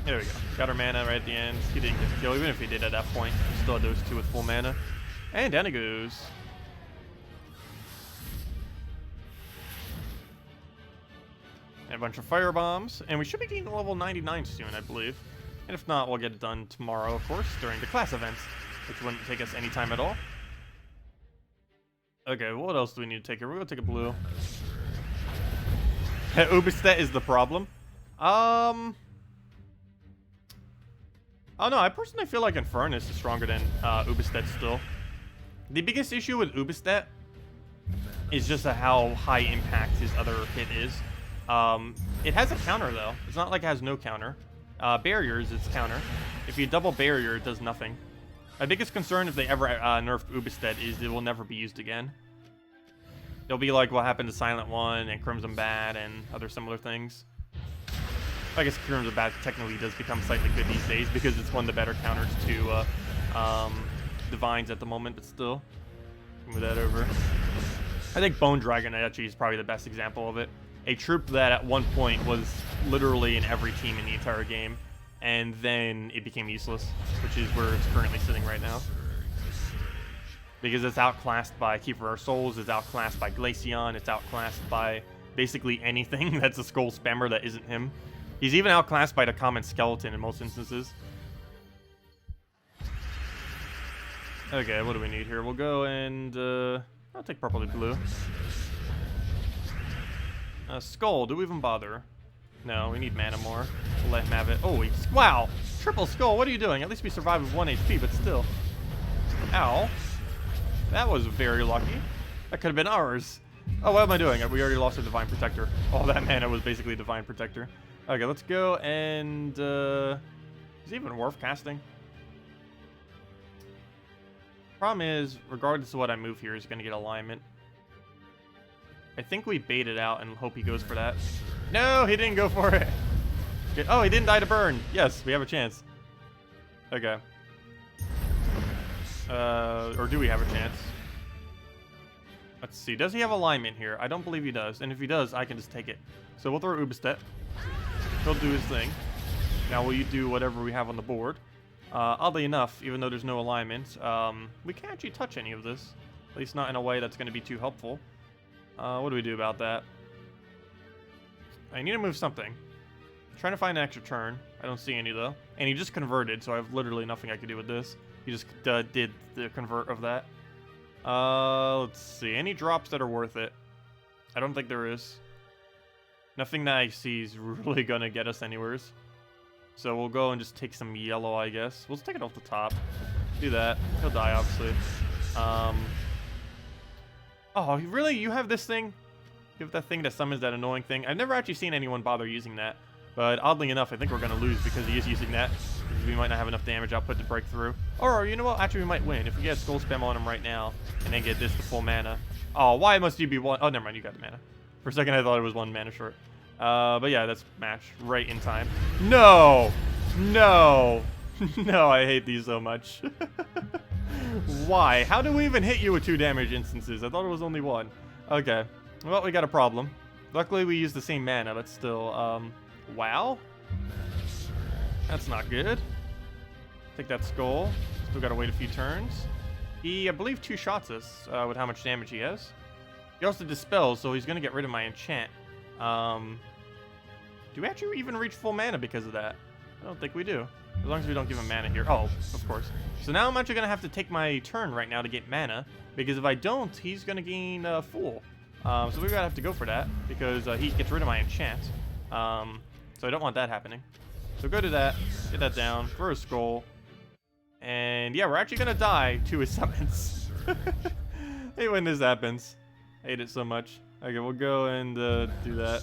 There we go. Got our mana right at the end. He didn't get the kill, even if he did at that point. We still had those 2 with full mana. And down it goes. And a bunch of fire bombs. And we should be getting to level 99 soon, I believe. And if not, we'll get it done tomorrow, of course, during the class events, which wouldn't take us any time at all. Okay, what else do we need to take here? We're going to take a blue. Uberstet is the problem. Oh no, I personally feel like Infernus is stronger than Uberstet still. The biggest issue with Uberstet is just how high impact his other hit is. It has a counter though. It's not like it has no counter. Barriers, it's counter. If you double barrier, it does nothing. My biggest concern if they ever nerfed Uberstet is it will never be used again. It'll be like what happened to Silent One and Crimson Bat and other similar things. I guess Crimson Bat technically does become slightly good these days because it's one of the better counters to Divines at the moment, but still. Move that over. I think Bone Dragon actually is probably the best example of it. A troop that at one point was literally in every team in the entire game, and then it became useless, which is where it's currently sitting right now. Because it's outclassed by Keeper of Souls, it's outclassed by Glaceon, it's outclassed by basically anything that's a Skull Spammer that isn't him. He's even outclassed by the common Skeleton in most instances. Okay, what do we need here? We'll go and... I'll take purple to blue. Skull, do we even bother? No, we need mana more. We'll let him have it. Oh, wow! Triple Skull, what are you doing? At least we survived with 1 HP, but still. Ow. That was very lucky. That could have been ours. Oh, what am I doing? We already lost a Divine Protector. All that mana was basically Divine Protector. Okay, let's go and... is it even worth casting? Problem is, regardless of what I move here, he's going to get alignment. I think we bait it out and hope he goes for that. No, he didn't go for it. Oh, he didn't die to burn. Yes, we have a chance. Okay. Or do we have a chance? Let's see. Does he have alignment here? I don't believe he does. And if he does, I can just take it. So we'll throw Uberstet. He'll do his thing. Now will you do whatever we have on the board? Oddly enough, even though there's no alignment, we can't actually touch any of this. At least not in a way that's going to be too helpful. What do we do about that? I need to move something. I'm trying to find an extra turn. I don't see any though. And he just converted, so I have literally nothing I can do with this. He just did the convert of that. Let's see. Any drops that are worth it? I don't think there is. Nothing that I see is really going to get us anywheres. So we'll go and just take some yellow, I guess. We'll just take it off the top. Do that. He'll die, obviously. Oh, really? You have this thing? You have that thing that summons that annoying thing? I've never actually seen anyone bother using that. But oddly enough, I think we're going to lose because he is using that. We might not have enough damage output to break through. Or, you know what? Actually, we might win. If we get Skull Spam on him right now and then get this to full mana. Oh, why must you be one? Oh, never mind. You got the mana. For a second, I thought it was 1 mana short. But yeah, that's match right in time. No! No! No, I hate these so much. Why? How do we even hit you with 2 damage instances? I thought it was only 1. Okay. Well, we got a problem. Luckily, we used the same mana, but still, wow. That's not good. Take that skull. Still gotta wait a few turns. He, I believe, 2-shots us with how much damage he has. He also dispels, so he's gonna get rid of my enchant. Do we actually even reach full mana because of that? I don't think we do. As long as we don't give him mana here. Oh, of course. So now I'm actually gonna have to take my turn right now to get mana, because if I don't, he's gonna gain full. So we're gonna have to go for that, because he gets rid of my enchant. So I don't want that happening. So go to that, get that down, throw a skull, and yeah, we're actually gonna die to his summons. Hey, when this happens. I hate it so much. Okay, we'll go and do that.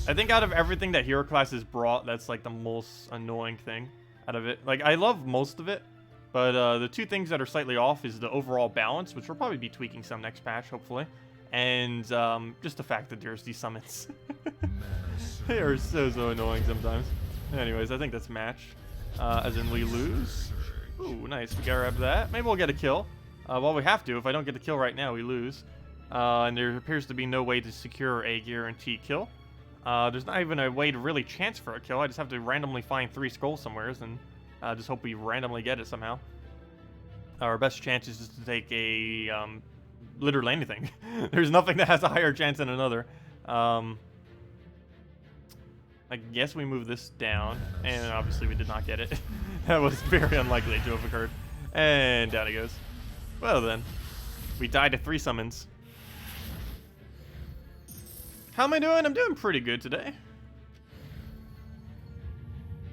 I think out of everything that hero class has brought, that's like the most annoying thing out of it. Like, I love most of it, but the 2 things that are slightly off is the overall balance, which we'll probably be tweaking some next patch, hopefully, and just the fact that there's these summons. They are so annoying sometimes. Anyways, I think that's match. As in we lose. Ooh, nice. We grab that. Maybe we'll get a kill. Well, we have to. If I don't get the kill right now, we lose. And there appears to be no way to secure a guaranteed kill. There's not even a way to really chance for a kill. I just have to randomly find 3 skulls somewhere and just hope we randomly get it somehow. Our best chance is just to take a literally anything. There's nothing that has a higher chance than another. I guess we move this down, and obviously we did not get it. That was very unlikely to have occurred. And down it goes. Well then, we died to 3 summons. How am I doing? I'm doing pretty good today.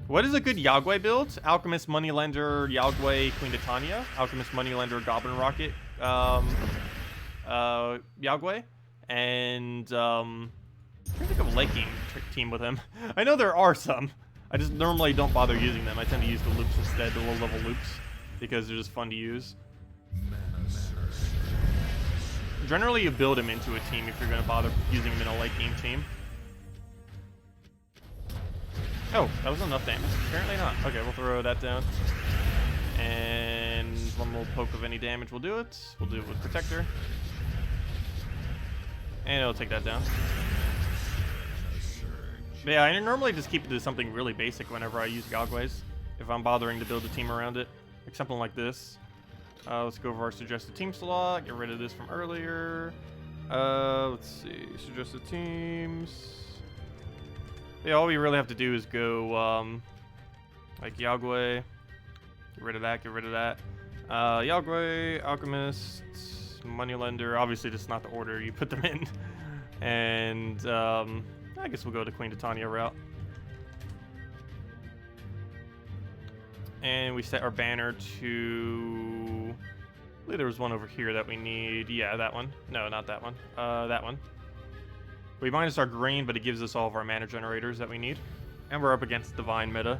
What is a good Yog-way build? Alchemist, Moneylender, Yog-way, Queen Titania. Alchemist, Moneylender, Goblin Rocket, Yog-way. And, I'm trying to think of a late game team with him. I know there are some. I just normally don't bother using them. I tend to use the loops instead, the low-level loops, because they're just fun to use. Generally, you build him into a team if you're going to bother using him in a late game team. Oh, that was enough damage. Apparently not. Okay, we'll throw that down. And 1 more poke of any damage will do it. We'll do it with Protector. And it'll take that down. But yeah, I normally just keep it to something really basic whenever I use Yog-ways, if I'm bothering to build a team around it. Like something like this. Let's go over our suggested team slot, get rid of this from earlier. Let's see, suggested teams. Yeah, all we really have to do is go, like Yog-way. Get rid of that, get rid of that. Yog-way, Alchemist, Moneylender. Obviously, that's not the order you put them in. And, I guess we'll go to Queen Titania route. And we set our banner to... I believe there was one over here that we need. Yeah, that one. No, not that one. That one. We minus our green, but it gives us all of our mana generators that we need. And we're up against Divine meta.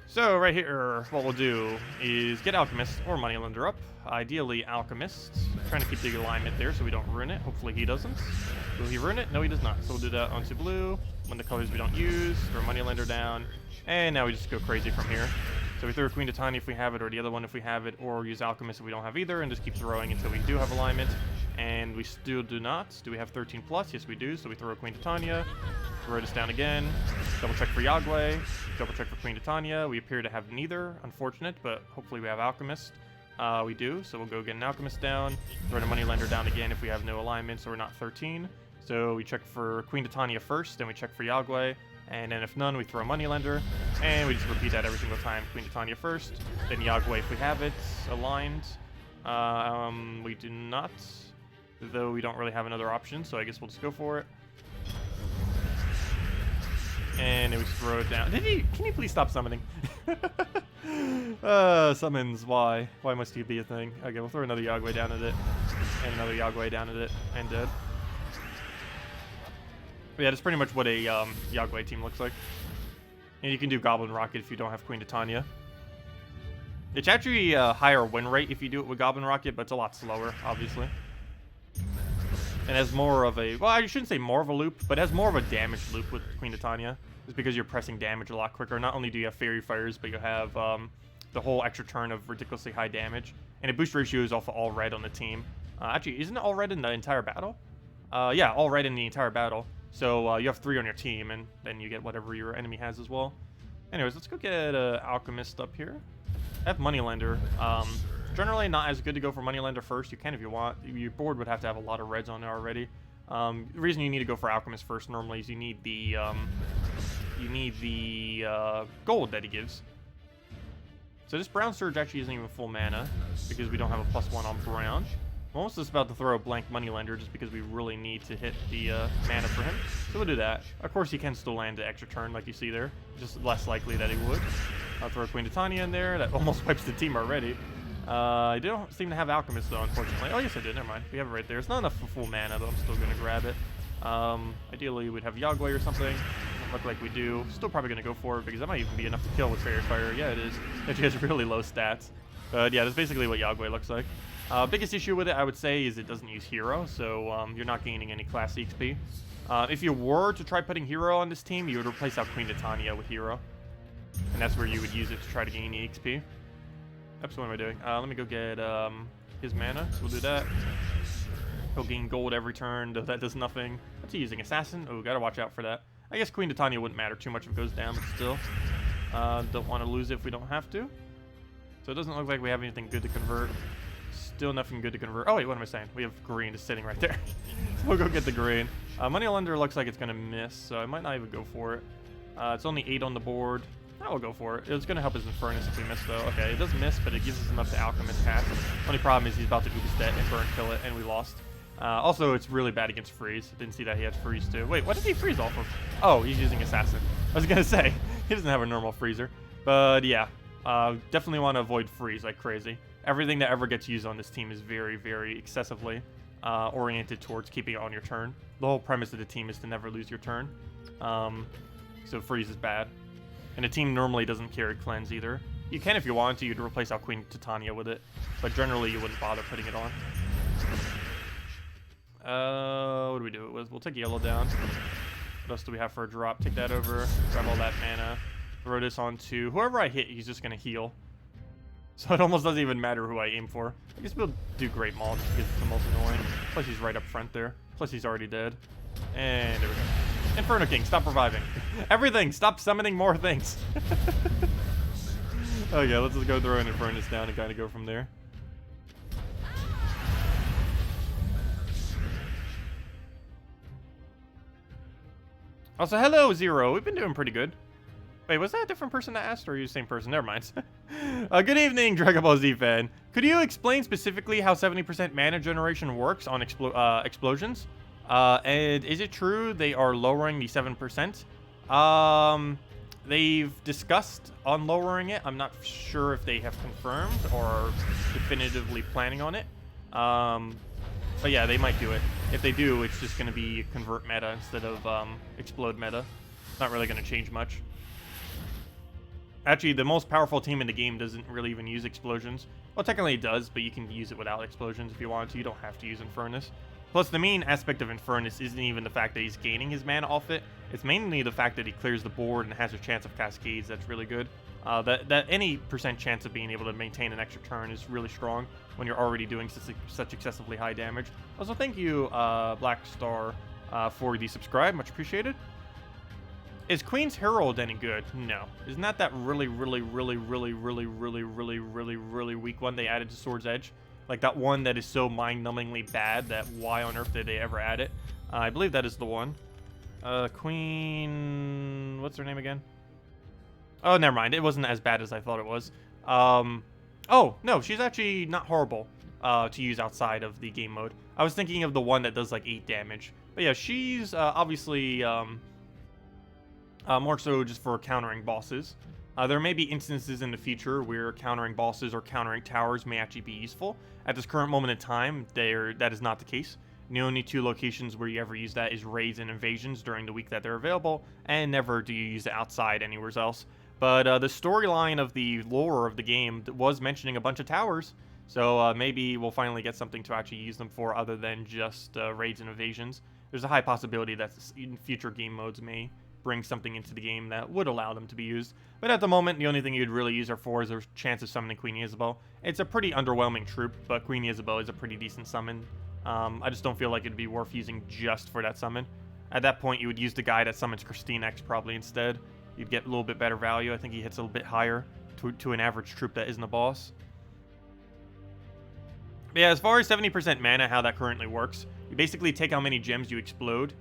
So, right here, what we'll do is get Alchemist or Moneylender up. Ideally, Alchemist. Trying to keep the alignment there so we don't ruin it. Hopefully he doesn't. Will he ruin it? No, he does not. So we'll do that onto blue. When the colors we don't use, throw Moneylender down. And now we just go crazy from here. So we throw Queen Titania if we have it, or the other one if we have it, or use Alchemist if we don't have either, and just keep throwing until we do have alignment. And we still do not. Do we have 13 plus? Yes, we do. So we throw Queen Titania, throw this down again, double check for Yog-way, double check for Queen Titania. We appear to have neither, unfortunate, but hopefully we have Alchemist. We do, so we'll go get an Alchemist down, throw the Moneylender down again if we have no alignment, so we're not 13. So we check for Queen Titania first, then we check for Yog-way, and then if none, we throw Moneylender, and we just repeat that every single time. Queen Titania first, then Yog-way if we have it aligned. We do not, though we don't really have another option, so I guess we'll just go for it. And then we throw it down. Can you please stop summoning? Summons, why? Why must you be a thing? Okay, we'll throw another Yog-way down at it, and another Yog-way down at it, and dead. But yeah, that's pretty much what a Yog-way team looks like. And you can do Goblin Rocket if you don't have Queen Titania. It's actually a higher win rate if you do it with Goblin Rocket, but it's a lot slower, obviously. And has more of a, well, I shouldn't say more of a loop, but has more of a damage loop with Queen Titania. It's because you're pressing damage a lot quicker. Not only do you have Fairy Fires, but you have the whole extra turn of ridiculously high damage. And a boost ratio is also all red on the team. Actually, isn't it all red in the entire battle? Yeah, all red in the entire battle. So you have 3 on your team, and then you get whatever your enemy has as well. Anyways, let's go get Alchemist up here. I have Moneylender. Generally not as good to go for Moneylender first. You can if you want. Your board would have to have a lot of reds on there already. The reason you need to go for Alchemist first normally is you need the gold that he gives. So this Brown Surge actually isn't even full mana because we don't have a +1 on Brown. I'm almost just about to throw a blank Moneylender just because we really need to hit the mana for him. So we'll do that. Of course, he can still land the extra turn like you see there. Just less likely that he would. I'll throw Queen Titania in there. That almost wipes the team already. I don't seem to have Alchemist though, unfortunately. Oh, yes I did. Never mind. We have it right there. It's not enough for full mana, but I'm still going to grab it. Ideally, we'd have Yog-way or something. Doesn't look like we do. Still probably going to go for it because that might even be enough to kill with Fairy Fire. Yeah, it is. It has really low stats. But yeah, that's basically what Yog-way looks like. Biggest issue with it, I would say, is it doesn't use Hero, so you're not gaining any class XP. If you were to try putting Hero on this team, you would replace out Queen Titania with Hero. And that's where you would use it to try to gain the XP. Oops, what am I doing? Let me go get his mana, so we'll do that. He'll gain gold every turn, though that does nothing. What's he using? Assassin? Oh, gotta watch out for that. I guess Queen Titania wouldn't matter too much if it goes down, but still. Don't want to lose it if we don't have to. So it doesn't look like we have anything good to convert. Still nothing good to convert. Oh, wait, what am I saying? We have green just sitting right there. So we'll go get the green. Moneylender looks like it's going to miss, so I might not even go for it. It's only 8 on the board. I will go for it. It's going to help his Infernus if we miss, though. Okay, it does miss, but it gives us enough to Alchemist cast. Only problem is he's about to Ooze that and burn kill it, and we lost. Also, it's really bad against freeze. Didn't see that he had freeze, too. Wait, what did he freeze off of? Oh, he's using Assassin. I was going to say, he doesn't have a normal freezer. But, yeah, definitely want to avoid freeze like crazy. Everything that ever gets used on this team is very, very excessively oriented towards keeping it on your turn. The whole premise of the team is to never lose your turn. So freeze is bad. And the team normally doesn't carry cleanse either. You can if you want to. You'd replace out Queen Titania with it. But generally you wouldn't bother putting it on. What do we do it with? We'll take yellow down. What else do we have for a drop? Take that over. Grab all that mana. Throw this onto whoever I hit, he's just going to heal. So it almost doesn't even matter who I aim for. I guess we'll do Great Maul just because it's the most annoying. Plus he's right up front there. Plus he's already dead. And there we go. Inferno King, stop reviving. Everything, stop summoning more things. Okay, let's just go throw an Infernus down and kind of go from there. Also, hello, Zero. We've been doing pretty good. Wait, was that a different person that asked, or are you the same person? Never mind. Good evening, Dragon Ball Z fan. Could you explain specifically how 70% mana generation works on explosions? And is it true they are lowering the 7%? They've discussed on lowering it. I'm not sure if they have confirmed or definitively planning on it. But yeah, they might do it. If they do, it's just going to be convert meta instead of explode meta. It's not really going to change much. Actually, the most powerful team in the game doesn't really even use explosions. Well, technically it does, but you can use it without explosions if you want to. You don't have to use Infernus. Plus, the main aspect of Infernus isn't even the fact that he's gaining his mana off it. It's mainly the fact that he clears the board and has a chance of cascades. That's really good. That any percent chance of being able to maintain an extra turn is really strong when you're already doing such excessively high damage. Also, thank you, Black Star, for the subscribe. Much appreciated. Is Queen's Herald any good? No. Isn't that really weak one they added to Sword's Edge? Like that one that is so mind-numbingly bad that why on earth did they ever add it? I believe that is the one. Queen... What's her name again? Oh, never mind. It wasn't as bad as I thought it was. Oh, no, she's actually not horrible to use outside of the game mode. I was thinking of the one that does like 8 damage. But yeah, she's obviously more so just for countering bosses. There may be instances in the future where countering bosses or countering towers may actually be useful. At this current moment in time, that is not the case. The only 2 locations where you ever use that is raids and invasions during the week that they're available, and never do you use it outside anywhere else. But the storyline of the lore of the game was mentioning a bunch of towers, so maybe we'll finally get something to actually use them for other than just raids and invasions. There's a high possibility that in future game modes may bring something into the game that would allow them to be used. But at the moment, the only thing you'd really use her for is a chance of summoning Queen Isabel. It's a pretty underwhelming troop, but Queen Isabel is a pretty decent summon. I just don't feel like it'd be worth using just for that summon. At that point, you would use the guy that summons Christine X probably instead. You'd get a little bit better value. I think he hits a little bit higher to an average troop that isn't a boss. But yeah, as far as 70% mana, how that currently works, you basically take how many gems you explode,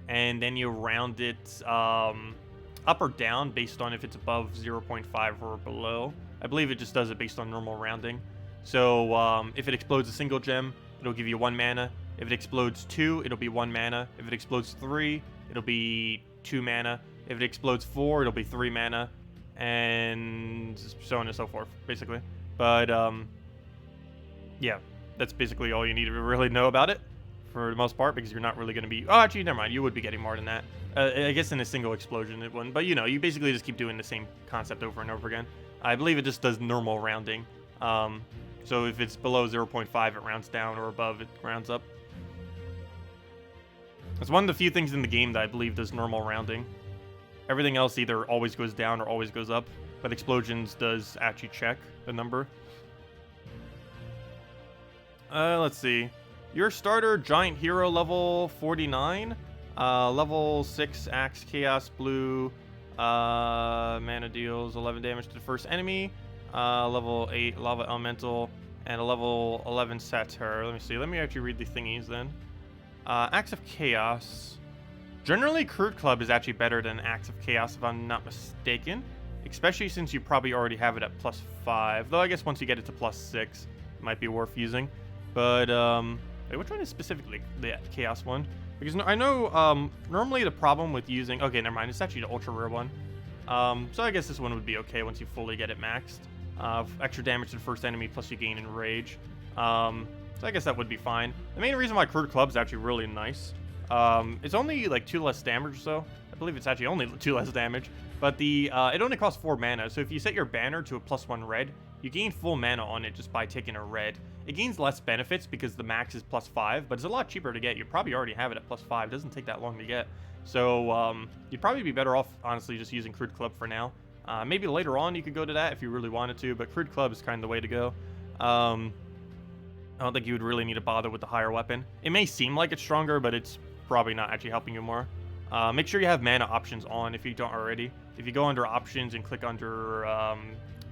and then you round it up or down based on if it's above 0.5 or below. I believe it just does it based on normal rounding. So if it explodes a single gem, it'll give you 1 mana. If it explodes 2, it'll be 1 mana. If it explodes 3, it'll be 2 mana. If it explodes 4, it'll be 3 mana. And so on and so forth, basically. But yeah, that's basically all you need to really know about it for the most part, because you're not really going to be... Oh, actually, never mind. You would be getting more than that. I guess in a single explosion it wouldn't. But, you know, you basically just keep doing the same concept over and over again. I believe it just does normal rounding. So if it's below 0.5, it rounds down, or above, it rounds up. It's one of the few things in the game that I believe does normal rounding. Everything else either always goes down or always goes up. But Explosions does actually check the number. Let's see. Your starter, Giant Hero, level 49. Level 6 Axe Chaos Blue. Mana deals 11 damage to the first enemy. Level 8 Lava Elemental. And a level 11 Satyr. Let me see. Let me actually read the thingies then. Axe of Chaos. Generally, Crude Club is actually better than Axe of Chaos, if I'm not mistaken. Especially since you probably already have it at +5. Though I guess once you get it to +6, it might be worth using. But, wait, which one is specifically the Chaos one? Because I know, normally the problem with using... Okay, never mind. It's actually the ultra rare one. So I guess this one would be okay once you fully get it maxed. Extra damage to the first enemy, plus you gain in rage. So I guess that would be fine. The main reason why Crude Club is actually really nice. It's only like 2 less damage or so. I believe it's actually only 2 less damage. But it only costs 4 mana. So if you set your banner to a +1 red, you gain full mana on it just by taking a red. It gains less benefits because the max is +5, but it's a lot cheaper to get. You probably already have it at +5. It doesn't take that long to get. So you'd probably be better off, honestly, just using Crude Club for now. Maybe later on you could go to that if you really wanted to, but Crude Club is kind of the way to go. I don't think you would really need to bother with the higher weapon. It may seem like it's stronger, but it's probably not actually helping you more. Make sure you have mana options on if you don't already. If you go under options and click under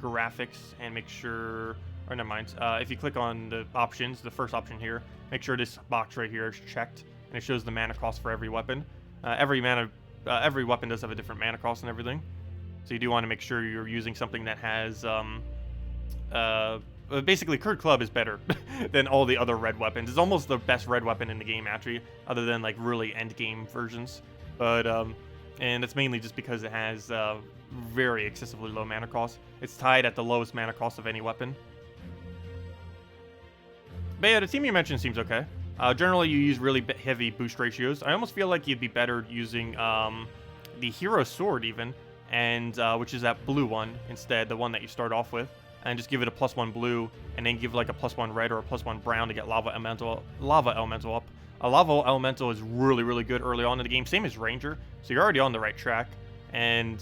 graphics and make sure... Or never mind. If you click on the options, the first option here, make sure this box right here is checked, and it shows the mana cost for every weapon. Every weapon does have a different mana cost and everything. So you do want to make sure you're using something that has... basically, Crude Club is better than all the other red weapons. It's almost the best red weapon in the game, actually, other than, like, really end-game versions. But, and it's mainly just because it has very excessively low mana cost. It's tied at the lowest mana cost of any weapon. But yeah, the team you mentioned seems okay. Generally, you use really heavy boost ratios. I almost feel like you'd be better using the Hero Sword, even, and which is that blue one instead, the one that you start off with. And just give it a +1 blue, and then give like a +1 red or a +1 brown to get Lava Elemental up. A Lava Elemental is really, really good early on in the game, same as Ranger, so you're already on the right track. And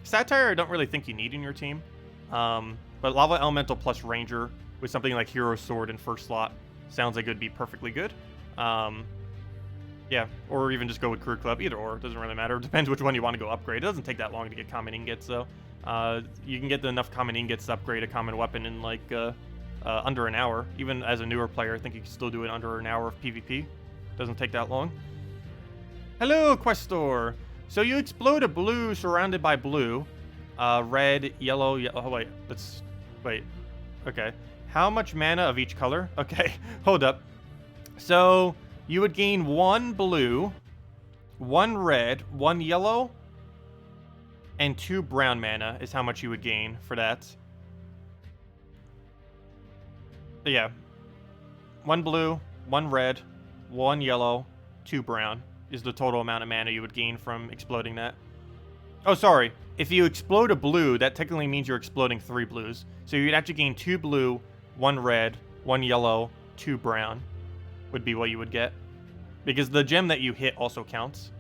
Satire, I don't really think you need in your team. But Lava Elemental plus Ranger with something like Hero Sword in first slot sounds like it would be perfectly good. Yeah, or even just go with Crew Club, either or, it doesn't really matter. It depends which one you want to go upgrade. It doesn't take that long to get common ingots, though. You can get enough common ingots to upgrade a common weapon in, like, under an hour. Even as a newer player, I think you can still do it under an hour of PvP. Doesn't take that long. Hello, Questor! So you explode a blue surrounded by blue. Red, yellow, oh, wait, wait. Okay. How much mana of each color? Okay, hold up. So you would gain 1 blue, 1 red, 1 yellow, and 2 brown mana is how much you would gain for that. But yeah. 1 blue, 1 red, 1 yellow, 2 brown is the total amount of mana you would gain from exploding that. Oh, sorry. If you explode a blue, that technically means you're exploding 3 blues. So you'd actually gain 2 blue, 1 red, 1 yellow, 2 brown would be what you would get. Because the gem that you hit also counts.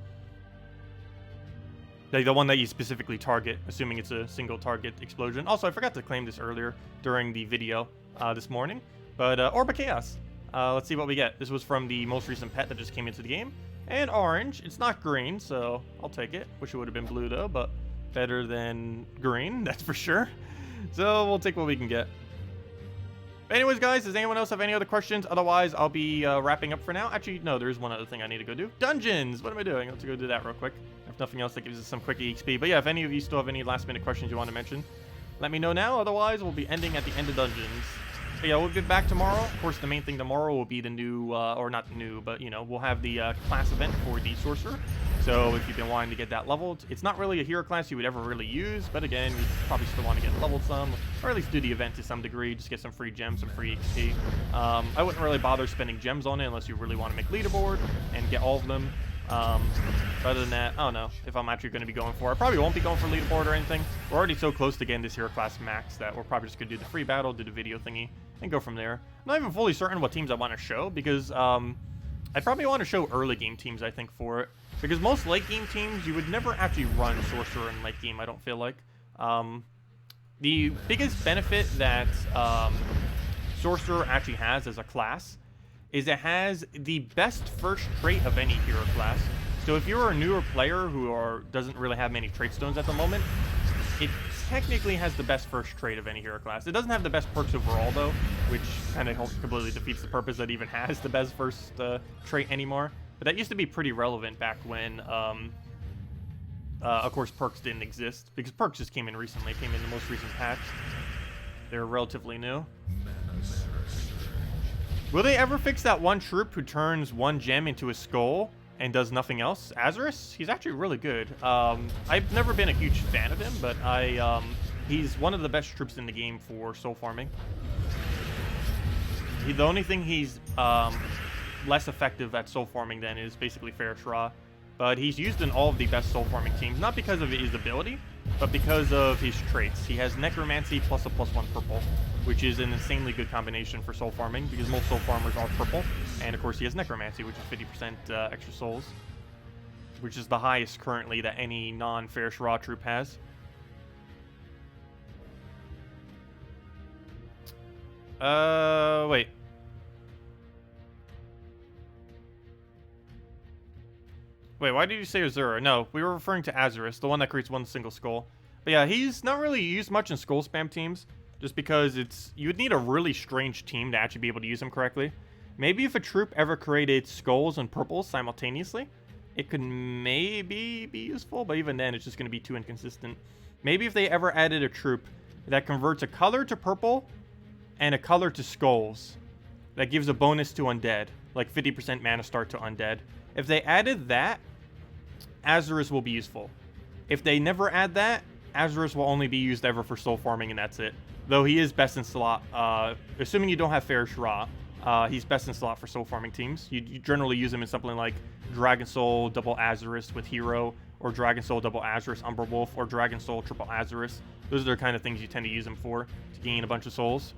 Like the one that you specifically target, assuming it's a single target explosion. Also, I forgot to claim this earlier during the video this morning. But Orb of Chaos. Let's see what we get. This was from the most recent pet that just came into the game. And orange. It's not green, so I'll take it. Wish it would have been blue, though, but better than green, that's for sure. So we'll take what we can get. But anyways, guys, does anyone else have any other questions? Otherwise, I'll be wrapping up for now. Actually, no, there's one other thing I need to go do. Dungeons! What am I doing? Let's go do that real quick. If nothing else, that gives us some quick EXP. But yeah, if any of you still have any last-minute questions you want to mention, let me know now. Otherwise, we'll be ending at the end of Dungeons. But yeah, we'll be back tomorrow. Of course, the main thing tomorrow will be the new, or not new, but, you know, we'll have the class event for the Sorcerer. So if you've been wanting to get that leveled, it's not really a hero class you would ever really use, but again, you probably still want to get leveled some, or at least do the event to some degree, just get some free gems, some free XP. I wouldn't really bother spending gems on it unless you really want to make leaderboard and get all of them. Other than that, I don't know if I'm actually going to be going for it. I probably won't be going for leaderboard or anything. We're already so close to getting this hero class max that we're probably just going to do the free battle, do the video thingy, and go from there. I'm not even fully certain what teams I want to show, because I probably want to show early game teams, I think, for it. Because most late game teams, you would never actually run Sorcerer in late game, I don't feel like. The biggest benefit that Sorcerer actually has as a class is it has the best first trait of any hero class. So if you're a newer player who doesn't really have many trait stones at the moment, it technically has the best first trait of any hero class. It doesn't have the best perks overall, though, which kind of completely defeats the purpose that it even has the best first trait anymore. But that used to be pretty relevant back when, of course, perks didn't exist. Because perks just came in recently, came in the most recent patch. They're relatively new. Will they ever fix that one troop who turns 1 gem into a skull and does nothing else? Azarus? He's actually really good. I've never been a huge fan of him, but he's one of the best troops in the game for soul farming. The only thing he's less effective at soul farming than is basically Ferrous Ra. But he's used in all of the best soul farming teams, not because of his ability, but because of his traits. He has Necromancy plus a +1 purple, which is an insanely good combination for soul farming, because most soul farmers are purple. And of course he has Necromancy, which is 50% extra souls, which is the highest currently that any non-Ferrous Ra troop has. Wait. Wait, why did you say Azura? No, we were referring to Azarus, the one that creates 1 single skull. But yeah, he's not really used much in skull spam teams, just because you would need a really strange team to actually be able to use him correctly. Maybe if a troop ever created skulls and purples simultaneously, it could maybe be useful, but even then it's just going to be too inconsistent. Maybe if they ever added a troop that converts a color to purple and a color to skulls, that gives a bonus to undead, like 50% mana start to undead. If they added that, Azarus will be useful. If they never add that, Azarus will only be used ever for soul farming, and that's it. Though he is best in slot, assuming you don't have Ferrous Ra, he's best in slot for soul farming teams. You generally use him in something like Dragon Soul double Azarus with Hero, or Dragon Soul double Azarus Umber Wolf, or Dragon Soul triple Azarus. Those are the kind of things you tend to use him for, to gain a bunch of souls.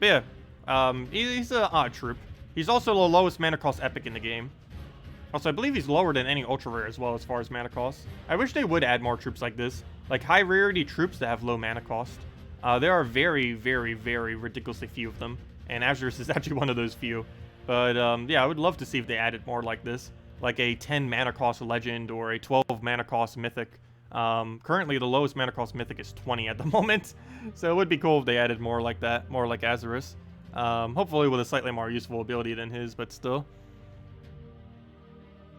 But yeah, he's an odd troop. He's also the lowest mana cost epic in the game. Also, I believe he's lower than any ultra rare as well as far as mana cost. I wish they would add more troops like this, like high rarity troops that have low mana cost. There are very, very, very ridiculously few of them, and Azarus is actually one of those few. But yeah, I would love to see if they added more like this, like a 10 mana cost legend or a 12 mana cost mythic. Currently the lowest mana cost mythic is 20 at the moment, so it would be cool if they added more like that, more like Azarus. Hopefully with a slightly more useful ability than his, but still.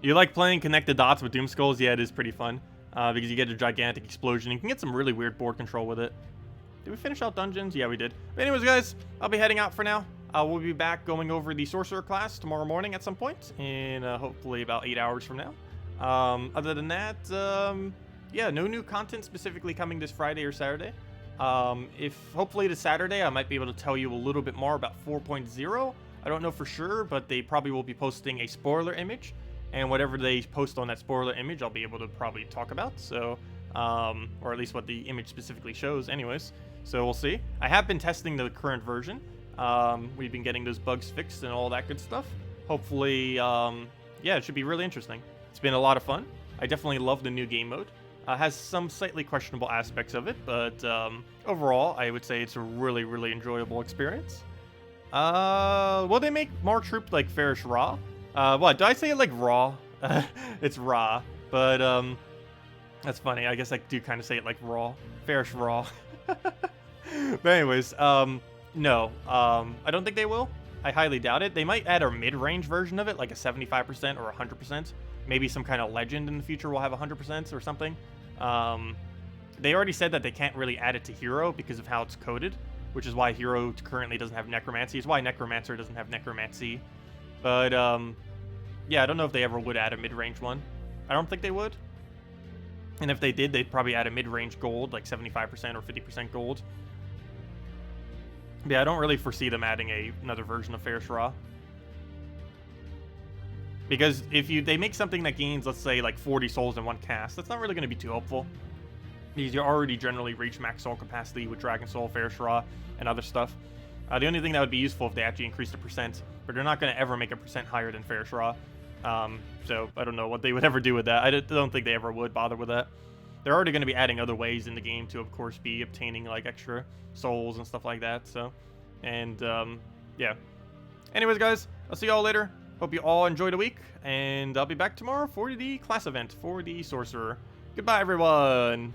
You like playing Connect the Dots with Doom Skulls? Yeah, it is pretty fun, because you get a gigantic explosion. You can get some really weird board control with it. Did we finish out dungeons? Yeah, we did. But anyways, guys, I'll be heading out for now. We'll be back going over the Sorcerer class tomorrow morning at some point, in hopefully about 8 hours from now. Other than that, yeah, no new content specifically coming this Friday or Saturday. If hopefully this Saturday, I might be able to tell you a little bit more about 4.0. I don't know for sure, but they probably will be posting a spoiler image, and whatever they post on that spoiler image, I'll be able to probably talk about. So, or at least what the image specifically shows, anyways. So we'll see. I have been testing the current version. We've been getting those bugs fixed and all that good stuff. Hopefully, yeah, it should be really interesting. It's been a lot of fun. I definitely love the new game mode. Has some slightly questionable aspects of it, but overall, I would say it's a really, really enjoyable experience. Will they make more troops like Farish Raw? What, did I say it like Raw? It's Raw, but that's funny. I guess I do kind of say it like Raw. Farish Raw. But anyways, no, I don't think they will. I highly doubt it. They might add a mid-range version of it, like a 75% or 100%. Maybe some kind of legend in the future will have 100% or something. They already said that they can't really add it to Hero because of how it's coded, which is why Hero currently doesn't have Necromancy. It's why Necromancer doesn't have Necromancy. But, yeah, I don't know if they ever would add a mid-range one. I don't think they would. And if they did, they'd probably add a mid-range gold, like 75% or 50% gold. But yeah, I don't really foresee them adding another version of Farish Raw. Because if they make something that gains, let's say, like 40 souls in one cast, that's not really going to be too helpful. Because you already generally reach max soul capacity with Dragon Soul, Farish Raw, and other stuff. The only thing that would be useful if they actually increase the percent, but they're not going to ever make a percent higher than Farish Raw. So I don't know what they would ever do with that. I don't think they ever would bother with that. They're already going to be adding other ways in the game to, of course, be obtaining like extra souls and stuff like that. So, and yeah. Anyways, guys, I'll see y'all later. Hope you all enjoyed a week, and I'll be back tomorrow for the class event for the Sorcerer. Goodbye, everyone.